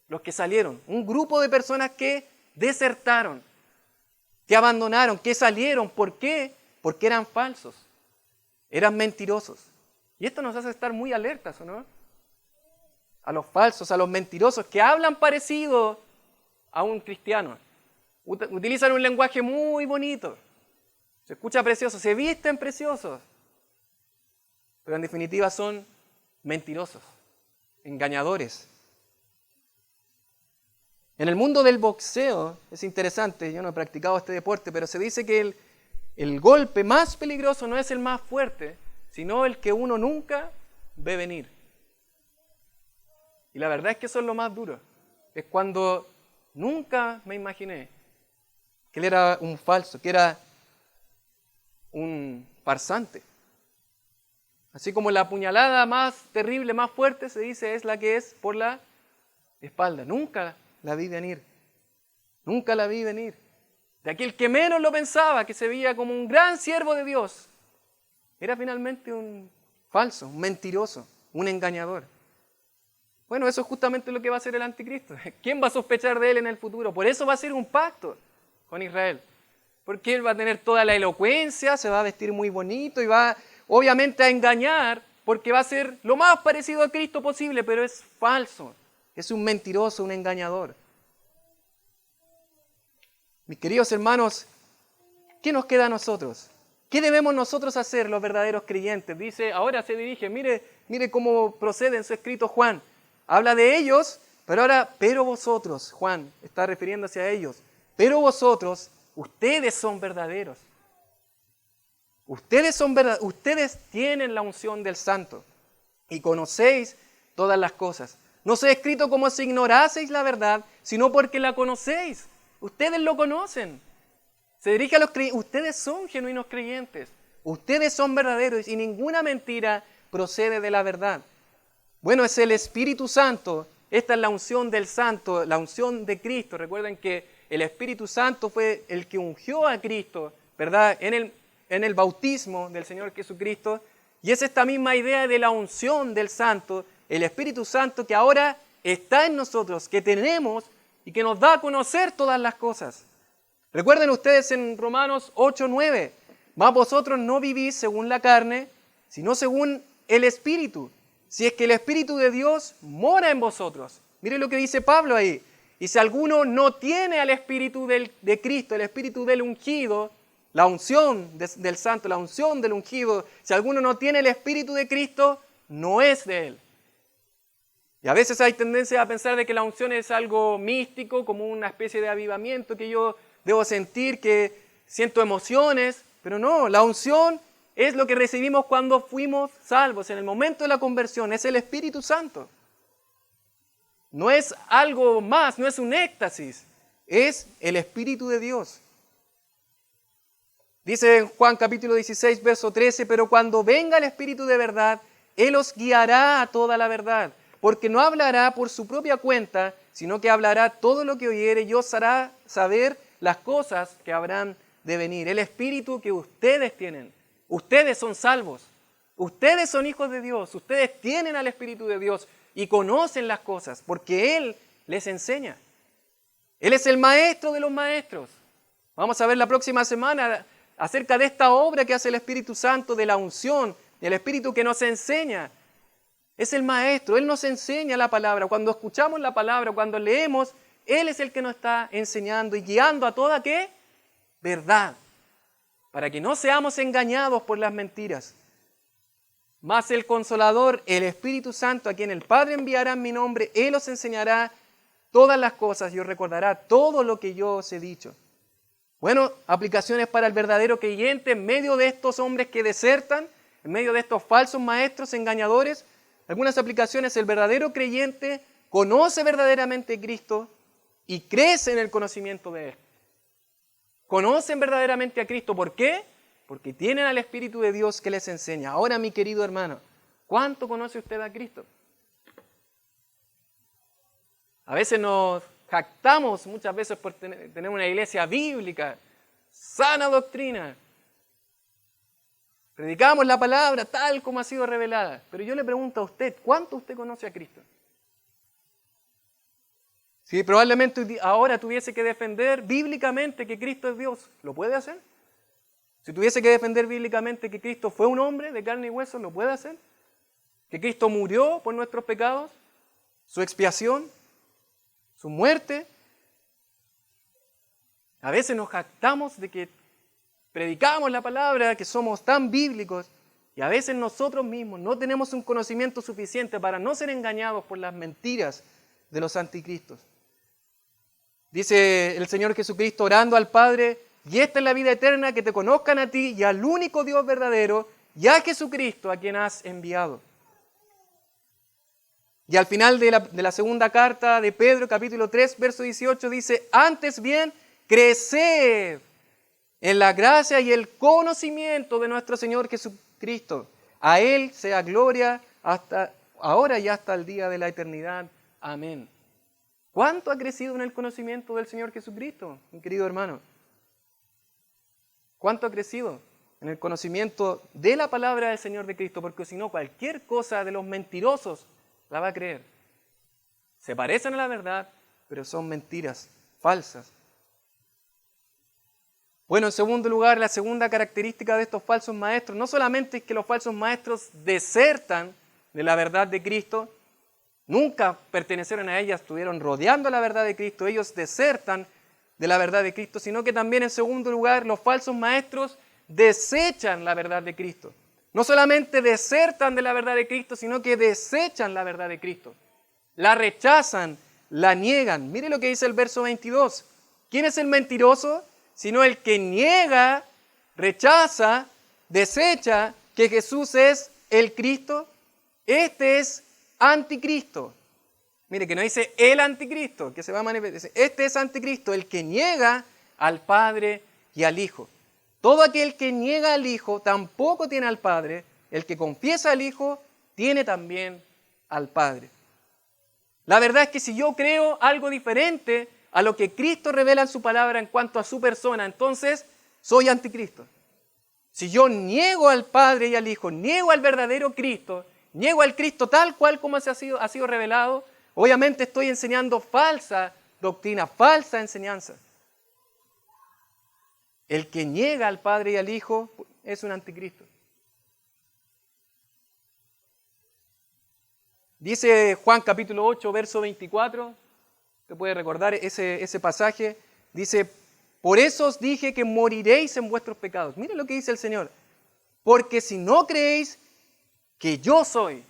los que salieron. Un grupo de personas que desertaron, que abandonaron, que salieron. ¿Por qué? Porque eran falsos, eran mentirosos. Y esto nos hace estar muy alertas, ¿o no? A los falsos, a los mentirosos, que hablan parecido a un cristiano. Utilizan un lenguaje muy bonito, se escucha precioso, se visten preciosos, pero en definitiva son mentirosos, engañadores. En el mundo del boxeo, es interesante, yo no he practicado este deporte, pero se dice que el golpe más peligroso no es el más fuerte, sino el que uno nunca ve venir. Y la verdad es que eso es lo más duro. Es cuando nunca me imaginé que él era un falso, que era un farsante. Así como la puñalada más terrible, más fuerte, se dice es la que es por la espalda. Nunca la vi venir. Nunca la vi venir. De aquel que menos lo pensaba, que se veía como un gran siervo de Dios, era finalmente un falso, un mentiroso, un engañador. Bueno, eso es justamente lo que va a hacer el anticristo. ¿Quién va a sospechar de él en el futuro? Por eso va a ser un pacto con Israel. Porque él va a tener toda la elocuencia, se va a vestir muy bonito y va obviamente a engañar, porque va a ser lo más parecido a Cristo posible, pero es falso. Es un mentiroso, un engañador. Mis queridos hermanos, ¿qué nos queda a nosotros? ¿Qué debemos nosotros hacer los verdaderos creyentes? Dice, ahora se dirige, mire cómo procede en su escrito Juan. Habla de ellos, pero ahora, pero vosotros, Juan está refiriéndose a ellos, pero vosotros, ustedes son verdaderos. Ustedes son verdaderos, ustedes tienen la unción del Santo y conocéis todas las cosas. No se ha escrito como si ignoraseis la verdad, sino porque la conocéis. Ustedes lo conocen. Se dirige a los creyentes. Ustedes son genuinos creyentes. Ustedes son verdaderos y ninguna mentira procede de la verdad. Bueno, es el Espíritu Santo. Esta es la unción del Santo, la unción de Cristo. Recuerden que el Espíritu Santo fue el que ungió a Cristo, ¿verdad? En el bautismo del Señor Jesucristo. Y es esta misma idea de la unción del Santo, el Espíritu Santo que ahora está en nosotros, que tenemos y que nos da a conocer todas las cosas. Recuerden ustedes en Romanos 8:9, mas vosotros no vivís según la carne, sino según el Espíritu, si es que el Espíritu de Dios mora en vosotros. Mire lo que dice Pablo ahí. Y si alguno no tiene al Espíritu de Cristo, el Espíritu del ungido, la unción del Santo, la unción del ungido, si alguno no tiene el Espíritu de Cristo, no es de él. Y a veces hay tendencia a pensar de que la unción es algo místico, como una especie de avivamiento que yo debo sentir, que siento emociones, pero no, la unción es lo que recibimos cuando fuimos salvos, en el momento de la conversión, es el Espíritu Santo. No es algo más, no es un éxtasis, es el Espíritu de Dios. Dice en Juan capítulo 16, verso 13, pero cuando venga el Espíritu de verdad, Él os guiará a toda la verdad, porque no hablará por su propia cuenta, sino que hablará todo lo que oyere y os hará saber las cosas que habrán de venir. El Espíritu que ustedes tienen, ustedes son salvos, ustedes son hijos de Dios, ustedes tienen al Espíritu de Dios y conocen las cosas, porque Él les enseña. Él es el maestro de los maestros. Vamos a ver la próxima semana acerca de esta obra que hace el Espíritu Santo, de la unción, del Espíritu que nos enseña. Es el maestro, Él nos enseña la palabra. Cuando escuchamos la palabra, cuando leemos, Él es el que nos está enseñando y guiando a toda ¿qué? Verdad, para que no seamos engañados por las mentiras. Mas el Consolador, el Espíritu Santo, a quien el Padre enviará en mi nombre, Él os enseñará todas las cosas y os recordará todo lo que yo os he dicho. Bueno, aplicaciones para el verdadero creyente en medio de estos hombres que desertan, en medio de estos falsos maestros engañadores. Algunas aplicaciones: el verdadero creyente conoce verdaderamente a Cristo y crece en el conocimiento de Él. Conocen verdaderamente a Cristo. ¿Por qué? porque tienen al Espíritu de Dios que les enseña. Ahora, mi querido hermano, ¿cuánto conoce usted a Cristo? A veces nos jactamos muchas veces por tener una iglesia bíblica, sana doctrina. Predicamos la palabra tal como ha sido revelada. Pero yo le pregunto a usted, ¿cuánto usted conoce a Cristo? Si probablemente ahora tuviese que defender bíblicamente que Cristo es Dios, ¿lo puede hacer? Si tuviese que defender bíblicamente que Cristo fue un hombre de carne y hueso, ¿lo puede hacer? Que Cristo murió por nuestros pecados, su expiación, su muerte. A veces nos jactamos de que predicamos la palabra, que somos tan bíblicos, y a veces nosotros mismos no tenemos un conocimiento suficiente para no ser engañados por las mentiras de los anticristos. Dice el Señor Jesucristo orando al Padre, y esta es la vida eterna, que te conozcan a ti y al único Dios verdadero, y a Jesucristo a quien has enviado. Y al final de la segunda carta de Pedro, capítulo 3, verso 18, dice, antes bien, creced en la gracia y el conocimiento de nuestro Señor Jesucristo. A Él sea gloria hasta ahora y hasta el día de la eternidad. Amén. ¿Cuánto ha crecido en el conocimiento del Señor Jesucristo, mi querido hermano? ¿Cuánto ha crecido en el conocimiento de la palabra del Señor de Cristo? Porque si no, cualquier cosa de los mentirosos la va a creer. Se parecen a la verdad, pero son mentiras falsas. Bueno, en segundo lugar, la segunda característica de estos falsos maestros, no solamente es que los falsos maestros desertan de la verdad de Cristo, nunca pertenecieron a ella, estuvieron rodeando la verdad de Cristo, ellos desertan de la verdad de Cristo, sino que también en segundo lugar, los falsos maestros desechan la verdad de Cristo. No solamente desertan de la verdad de Cristo, sino que desechan la verdad de Cristo. La rechazan, la niegan. Mire lo que dice el verso 22. ¿Quién es el mentiroso? Sino el que niega, rechaza, desecha que Jesús es el Cristo. Este es anticristo. Mire que no dice el anticristo, que se va a manifestar. Este es anticristo, el que niega al Padre y al Hijo. Todo aquel que niega al Hijo tampoco tiene al Padre. El que confiesa al Hijo tiene también al Padre. La verdad es que si yo creo algo diferente a lo que Cristo revela en su palabra en cuanto a su persona, entonces soy anticristo. Si yo niego al Padre y al Hijo, niego al verdadero Cristo, niego al Cristo tal cual como ha sido revelado, obviamente estoy enseñando falsa doctrina, falsa enseñanza. El que niega al Padre y al Hijo es un anticristo. Dice Juan capítulo 8, verso 24, usted puede recordar ese pasaje, dice, por eso os dije que moriréis en vuestros pecados. Mire lo que dice el Señor, porque si no creéis que yo soy,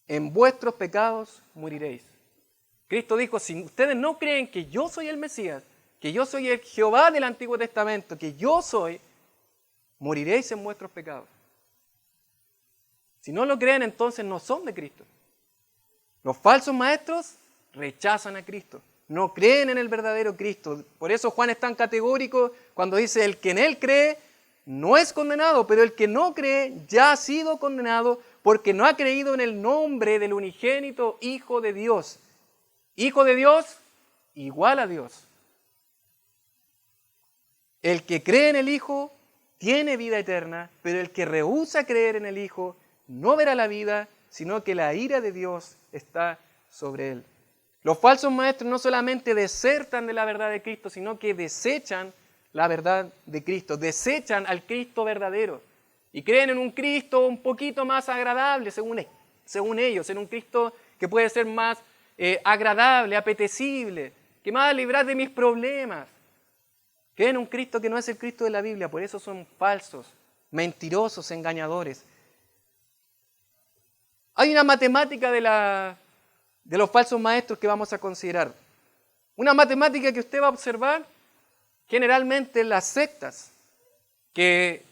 en vuestros pecados moriréis. Cristo dijo, si ustedes no creen que yo soy el Mesías, que yo soy el Jehová del Antiguo Testamento, que yo soy, moriréis en vuestros pecados. Si no lo creen, entonces no son de Cristo. Los falsos maestros rechazan a Cristo, no creen en el verdadero Cristo. Por eso Juan es tan categórico cuando dice, el que en él cree no es condenado, pero el que no cree ya ha sido condenado porque no ha creído en el nombre del unigénito Hijo de Dios. Hijo de Dios, igual a Dios. El que cree en el Hijo tiene vida eterna, pero el que rehúsa creer en el Hijo no verá la vida, sino que la ira de Dios está sobre él. Los falsos maestros no solamente desertan de la verdad de Cristo, sino que desechan la verdad de Cristo, desechan al Cristo verdadero y creen en un Cristo un poquito más agradable, según ellos, en un Cristo que puede ser más agradable, apetecible, que me va a librar de mis problemas. Creen en un Cristo que no es el Cristo de la Biblia, por eso son falsos, mentirosos, engañadores. Hay una matemática de los falsos maestros que vamos a considerar. Una matemática que usted va a observar generalmente en las sectas que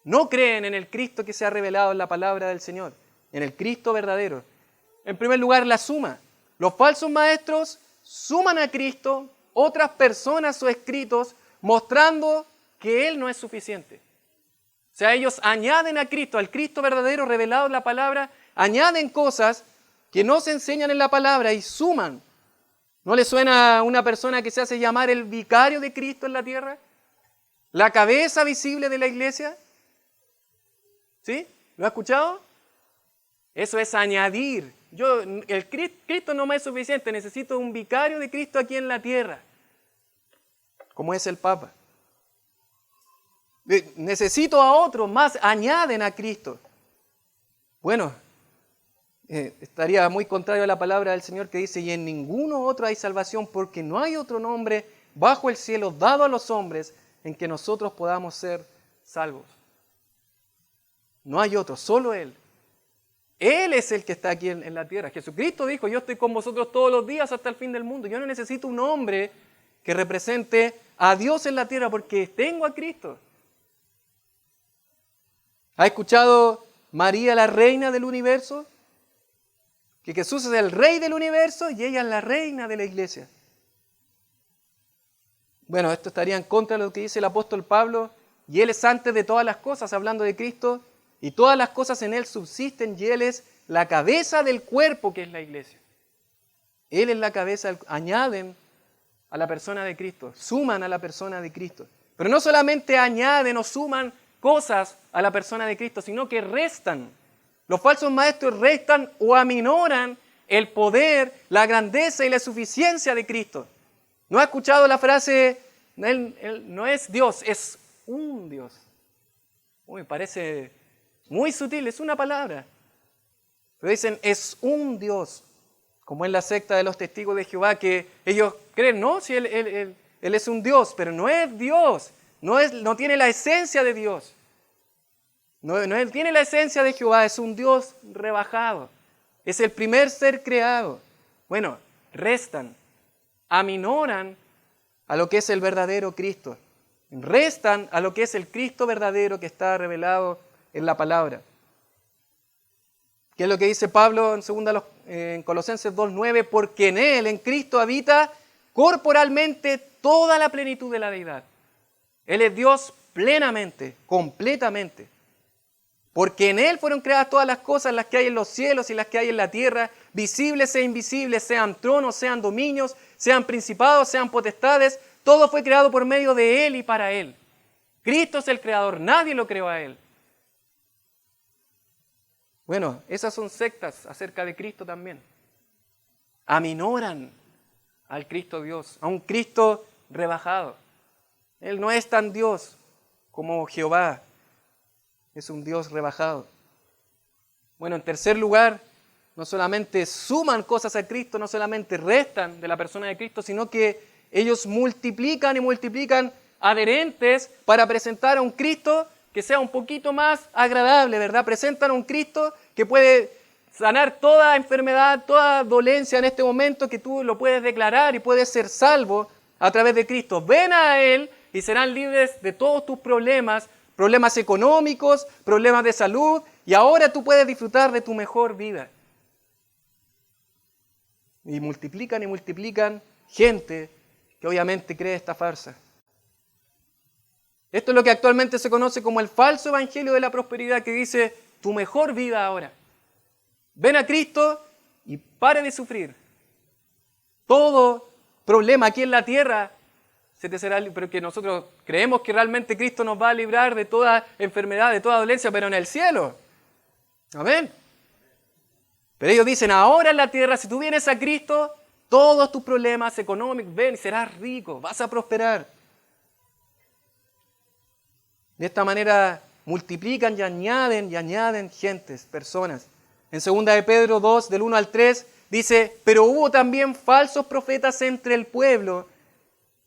no creen en el Cristo que se ha revelado en la palabra del Señor, en el Cristo verdadero. En primer lugar, la suma. Los falsos maestros suman a Cristo otras personas o escritos mostrando que Él no es suficiente. O sea, ellos añaden a Cristo, al Cristo verdadero revelado en la palabra, añaden cosas que no se enseñan en la palabra y suman. ¿No le suena a una persona que se hace llamar el vicario de Cristo en la tierra? ¿La cabeza visible de la iglesia? ¿Sí? ¿Lo ha escuchado? Eso es añadir. Cristo no me es suficiente, necesito un vicario de Cristo aquí en la tierra, como es el Papa. Necesito a otro más, añaden a Cristo. Bueno, estaría muy contrario a la palabra del Señor que dice, y en ninguno otro hay salvación, porque no hay otro nombre bajo el cielo dado a los hombres en que nosotros podamos ser salvos. No hay otro, solo Él. Él es el que está aquí en la tierra. Jesucristo dijo, yo estoy con vosotros todos los días hasta el fin del mundo. Yo no necesito un hombre que represente a Dios en la tierra porque tengo a Cristo. ¿Ha escuchado María, la reina del universo? Que Jesús es el rey del universo y ella es la reina de la iglesia. Bueno, esto estaría en contra de lo que dice el apóstol Pablo, y Él es antes de todas las cosas, hablando de Cristo, y todas las cosas en Él subsisten, y Él es la cabeza del cuerpo que es la iglesia. Él es la cabeza, añaden a la persona de Cristo, suman a la persona de Cristo. Pero no solamente añaden o suman cosas a la persona de Cristo, sino que restan. Los falsos maestros restan o aminoran el poder, la grandeza y la suficiencia de Cristo. ¿No ha escuchado la frase, Él no es Dios, es un Dios? Uy, parece muy sutil, es una palabra. Pero dicen, es un Dios, como en la secta de los testigos de Jehová, que ellos creen, no, si Él es un Dios, pero no es Dios, no tiene la esencia de Dios. No tiene la esencia de Jehová, es un Dios rebajado. Es el primer ser creado. Bueno, restan, aminoran a lo que es el verdadero Cristo. Restan a lo que es el Cristo verdadero que está revelado en la palabra. ¿Qué es lo que dice Pablo en Colosenses 2:9? Porque en Él, en Cristo, habita corporalmente toda la plenitud de la deidad. Él es Dios plenamente, completamente. Porque en Él fueron creadas todas las cosas, las que hay en los cielos y las que hay en la tierra, visibles e invisibles, sean tronos, sean dominios, sean principados, sean potestades. Todo fue creado por medio de Él y para Él. Cristo es el creador, nadie lo creó a Él. Bueno, esas son sectas acerca de Cristo también. Aminoran al Cristo Dios, a un Cristo rebajado. Él no es tan Dios como Jehová. Es un Dios rebajado. Bueno, en tercer lugar, no solamente suman cosas a Cristo, no solamente restan de la persona de Cristo, sino que ellos multiplican y multiplican adherentes para presentar a un Cristo que sea un poquito más agradable, ¿verdad? Presentan a un Cristo que puede sanar toda enfermedad, toda dolencia en este momento, que tú lo puedes declarar y puedes ser salvo a través de Cristo. Ven a Él y serán libres de todos tus problemas económicos, problemas de salud, y ahora tú puedes disfrutar de tu mejor vida. Y multiplican gente que obviamente cree esta farsa. Esto es lo que actualmente se conoce como el falso evangelio de la prosperidad, que dice tu mejor vida ahora. Ven a Cristo y pare de sufrir. Todo problema aquí en la tierra se te será, pero que nosotros creemos que realmente Cristo nos va a librar de toda enfermedad, de toda dolencia, pero en el cielo. Amén. Pero ellos dicen, ahora en la tierra, si tú vienes a Cristo, todos tus problemas económicos, ven, serás rico, vas a prosperar. De esta manera multiplican y añaden gentes, personas. En 2 de Pedro 2, del 1 al 3, dice, pero hubo también falsos profetas entre el pueblo,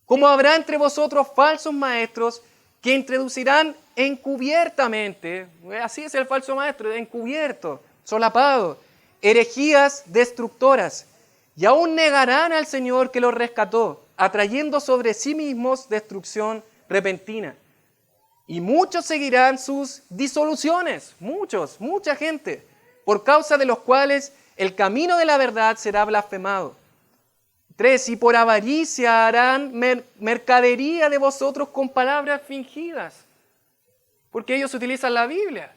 como habrá entre vosotros falsos maestros que introducirán encubiertamente, así es el falso maestro, encubierto, solapado, herejías destructoras, y aún negarán al Señor que los rescató, atrayendo sobre sí mismos destrucción repentina. Y muchos seguirán sus disoluciones, mucha gente, por causa de los cuales el camino de la verdad será blasfemado. 3, y por avaricia harán mercadería de vosotros con palabras fingidas. Porque ellos utilizan la Biblia,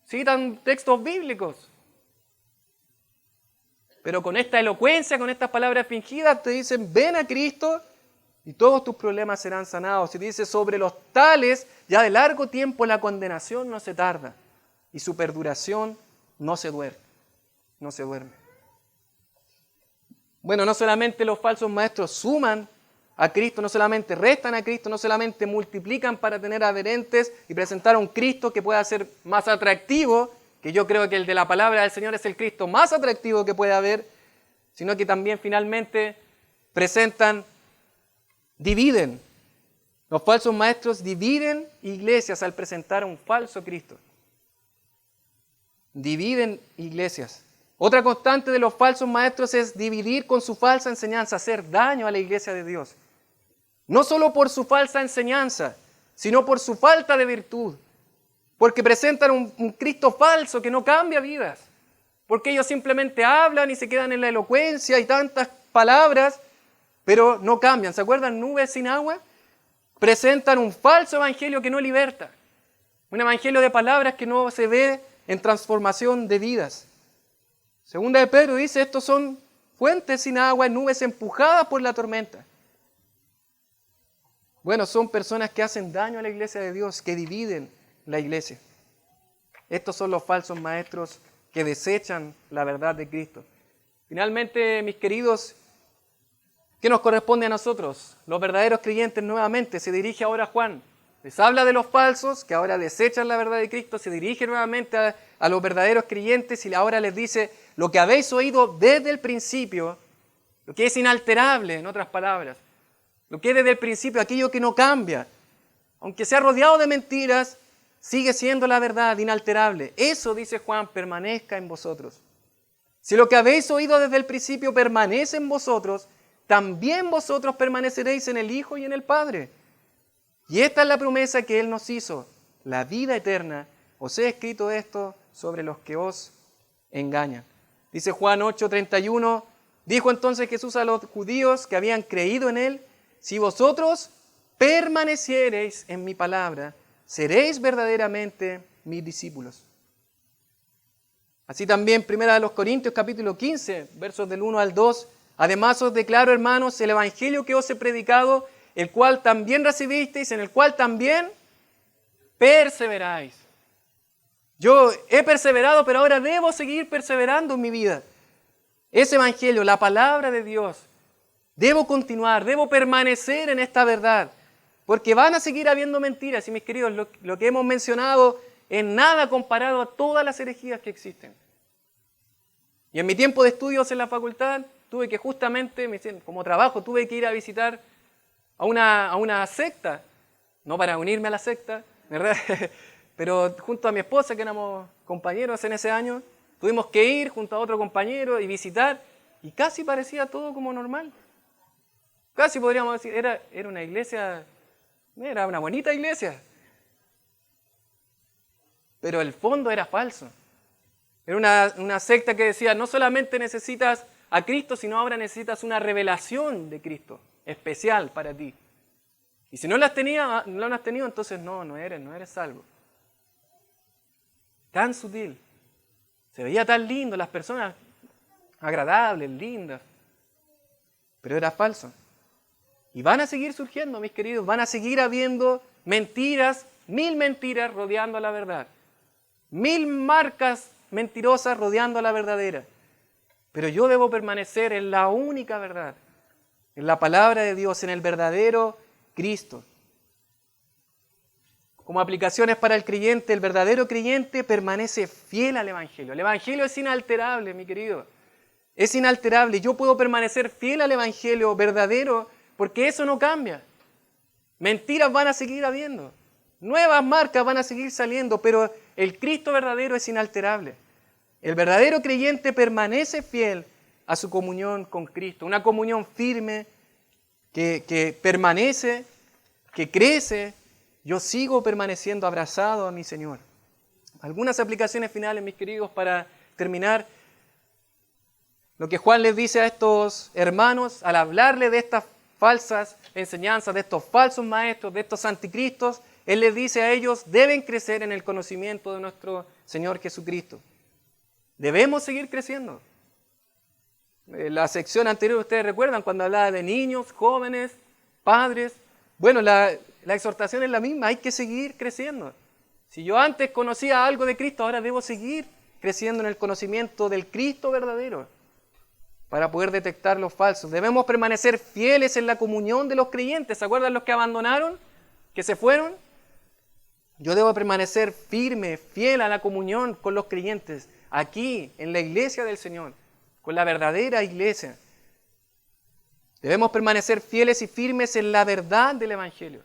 citan textos bíblicos. Pero con esta elocuencia, con estas palabras fingidas, te dicen, ven a Cristo y todos tus problemas serán sanados. Y dice, sobre los tales, ya de largo tiempo la condenación no se tarda y su perduración no se duerme. Bueno, no solamente los falsos maestros suman a Cristo, no solamente restan a Cristo, no solamente multiplican para tener adherentes y presentar a un Cristo que pueda ser más atractivo, que yo creo que el de la palabra del Señor es el Cristo más atractivo que puede haber, sino que también finalmente dividen. Los falsos maestros dividen iglesias al presentar a un falso Cristo. Dividen iglesias. Otra constante de los falsos maestros es dividir con su falsa enseñanza, hacer daño a la iglesia de Dios. No solo por su falsa enseñanza, sino por su falta de virtud. Porque presentan un Cristo falso que no cambia vidas. Porque ellos simplemente hablan y se quedan en la elocuencia y tantas palabras, pero no cambian. ¿Se acuerdan? Nubes sin agua. Presentan un falso evangelio que no liberta. Un evangelio de palabras que no se ve en transformación de vidas. Segunda de Pedro dice, estos son fuentes sin agua, nubes empujadas por la tormenta. Bueno, son personas que hacen daño a la iglesia de Dios, que dividen la iglesia. Estos son los falsos maestros que desechan la verdad de Cristo. Finalmente, mis queridos, ¿qué nos corresponde a nosotros? Los verdaderos creyentes nuevamente, se dirige ahora a Juan. Les habla de los falsos, que ahora desechan la verdad de Cristo, se dirige nuevamente a los verdaderos creyentes y ahora les dice, lo que habéis oído desde el principio, lo que es inalterable, en otras palabras, lo que es desde el principio, aquello que no cambia, aunque sea rodeado de mentiras, sigue siendo la verdad inalterable. Eso, dice Juan, permanezca en vosotros. Si lo que habéis oído desde el principio permanece en vosotros, también vosotros permaneceréis en el Hijo y en el Padre. Y esta es la promesa que Él nos hizo, la vida eterna. Os he escrito esto sobre los que os engañan. Dice Juan 8:31, dijo entonces Jesús a los judíos que habían creído en Él, si vosotros permaneciereis en mi palabra, seréis verdaderamente mis discípulos. Así también, 1 Corintios capítulo 15, versos del 1 al 2, además os declaro, hermanos, el evangelio que os he predicado, el cual también recibisteis, en el cual también perseveráis. Yo he perseverado, pero ahora debo seguir perseverando en mi vida. Ese evangelio, la palabra de Dios, debo continuar, debo permanecer en esta verdad, porque van a seguir habiendo mentiras. Y mis queridos, lo que hemos mencionado es nada comparado a todas las herejías que existen. Y en mi tiempo de estudios en la facultad, tuve que justamente, como trabajo, tuve que ir a visitar a una secta, no para unirme a la secta, ¿verdad? Pero junto a mi esposa, que éramos compañeros en ese año, tuvimos que ir junto a otro compañero y visitar, y casi parecía todo como normal. Casi podríamos decir, era una iglesia, era una bonita iglesia, pero el fondo era falso. Era una secta que decía, no solamente necesitas a Cristo, sino ahora necesitas una revelación de Cristo especial para ti. Y si no lo has tenido, entonces no eres salvo. Tan sutil. Se veía tan lindo, las personas agradables, lindas. Pero era falso. Y van a seguir surgiendo, mis queridos, van a seguir habiendo mentiras, 1000 mentiras rodeando la verdad. 1000 marcas mentirosas rodeando la verdadera. Pero yo debo permanecer en la única verdad, en la palabra de Dios, en el verdadero Cristo. Como aplicaciones para el creyente, el verdadero creyente permanece fiel al Evangelio. El Evangelio es inalterable, mi querido. Es inalterable. Yo puedo permanecer fiel al Evangelio verdadero porque eso no cambia. Mentiras van a seguir habiendo. Nuevas marcas van a seguir saliendo, pero el Cristo verdadero es inalterable. El verdadero creyente permanece fiel a su comunión con Cristo. Una comunión firme que permanece, que crece. Yo sigo permaneciendo abrazado a mi Señor. Algunas aplicaciones finales, mis queridos, para terminar. Lo que Juan les dice a estos hermanos al hablarle de estas falsas enseñanzas, de estos falsos maestros, de estos anticristos, él les dice a ellos, deben crecer en el conocimiento de nuestro Señor Jesucristo. Debemos seguir creciendo. En la sección anterior, ustedes recuerdan cuando hablaba de niños, jóvenes, padres. Bueno, la exhortación es la misma, hay que seguir creciendo. Si yo antes conocía algo de Cristo, ahora debo seguir creciendo en el conocimiento del Cristo verdadero para poder detectar los falsos. Debemos permanecer fieles en la comunión de los creyentes. ¿Se acuerdan los que abandonaron? ¿Que se fueron? Yo debo permanecer firme, fiel a la comunión con los creyentes, aquí, en la iglesia del Señor, con la verdadera iglesia. Debemos permanecer fieles y firmes en la verdad del Evangelio.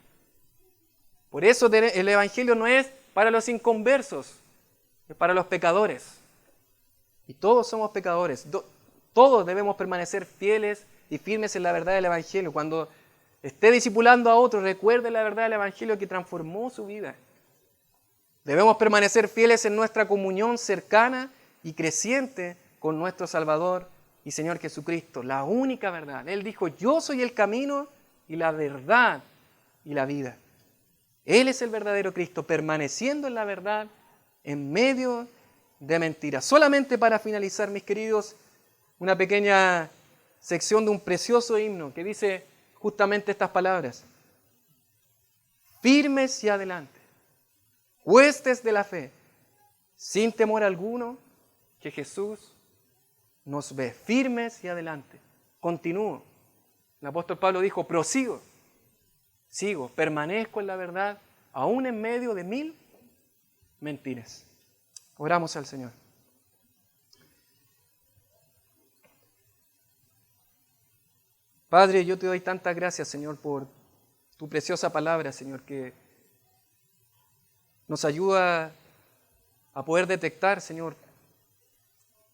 Por eso el Evangelio no es para los inconversos, es para los pecadores. Y todos somos pecadores. Todos debemos permanecer fieles y firmes en la verdad del Evangelio. Cuando esté discipulando a otros, recuerde la verdad del Evangelio que transformó su vida. Debemos permanecer fieles en nuestra comunión cercana y creciente con nuestro Salvador y Señor Jesucristo, la única verdad. Él dijo, yo soy el camino y la verdad y la vida. Él es el verdadero Cristo, permaneciendo en la verdad en medio de mentiras. Solamente para finalizar, mis queridos, una pequeña sección de un precioso himno que dice justamente estas palabras. Firmes y adelante, huestes de la fe, sin temor alguno, que Jesús nos ve. Firmes y adelante. Continúo. El apóstol Pablo dijo, prosigo, sigo, permanezco en la verdad, aún en medio de 1000 mentiras. Oramos al Señor. Padre, yo te doy tantas gracias, Señor, por tu preciosa palabra, Señor, que nos ayuda a poder detectar, Señor,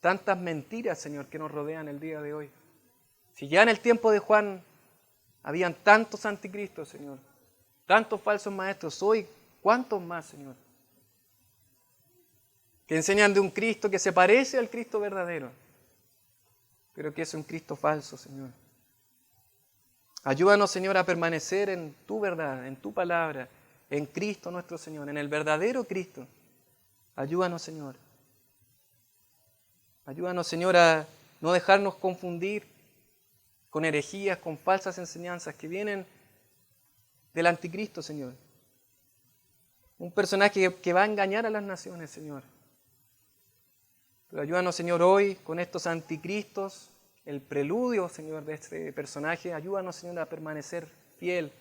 tantas mentiras, Señor, que nos rodean el día de hoy. Si ya en el tiempo de Juan habían tantos anticristos, Señor, tantos falsos maestros, hoy, ¿cuántos más, Señor? Que enseñan de un Cristo que se parece al Cristo verdadero, pero que es un Cristo falso, Señor. Ayúdanos, Señor, a permanecer en tu verdad, en tu palabra, en Cristo nuestro Señor, en el verdadero Cristo. Ayúdanos, Señor. Ayúdanos, Señor, a no dejarnos confundir con herejías, con falsas enseñanzas que vienen del anticristo, Señor. Un personaje que va a engañar a las naciones, Señor. Pero ayúdanos, Señor, hoy con estos anticristos, el preludio, Señor, de este personaje. Ayúdanos, Señor, a permanecer fiel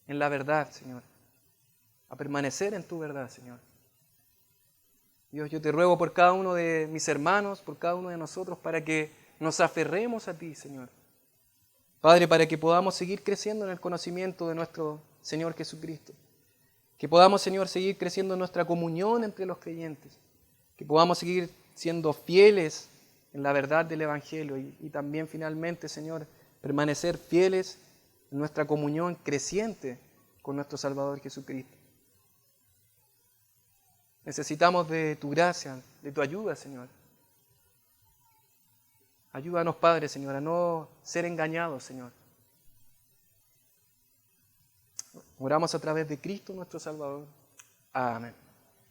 en la verdad, Señor. A permanecer en tu verdad, Señor. Dios, yo te ruego por cada uno de mis hermanos, por cada uno de nosotros, para que nos aferremos a ti, Señor. Padre, para que podamos seguir creciendo en el conocimiento de nuestro Señor Jesucristo. Que podamos, Señor, seguir creciendo en nuestra comunión entre los creyentes. Que podamos seguir siendo fieles en la verdad del Evangelio y también finalmente, Señor, permanecer fieles en nuestra comunión creciente con nuestro Salvador Jesucristo. Necesitamos de tu gracia, de tu ayuda, Señor. Ayúdanos, Padre, Señor, a no ser engañados, Señor. Oramos a través de Cristo nuestro Salvador. Amén.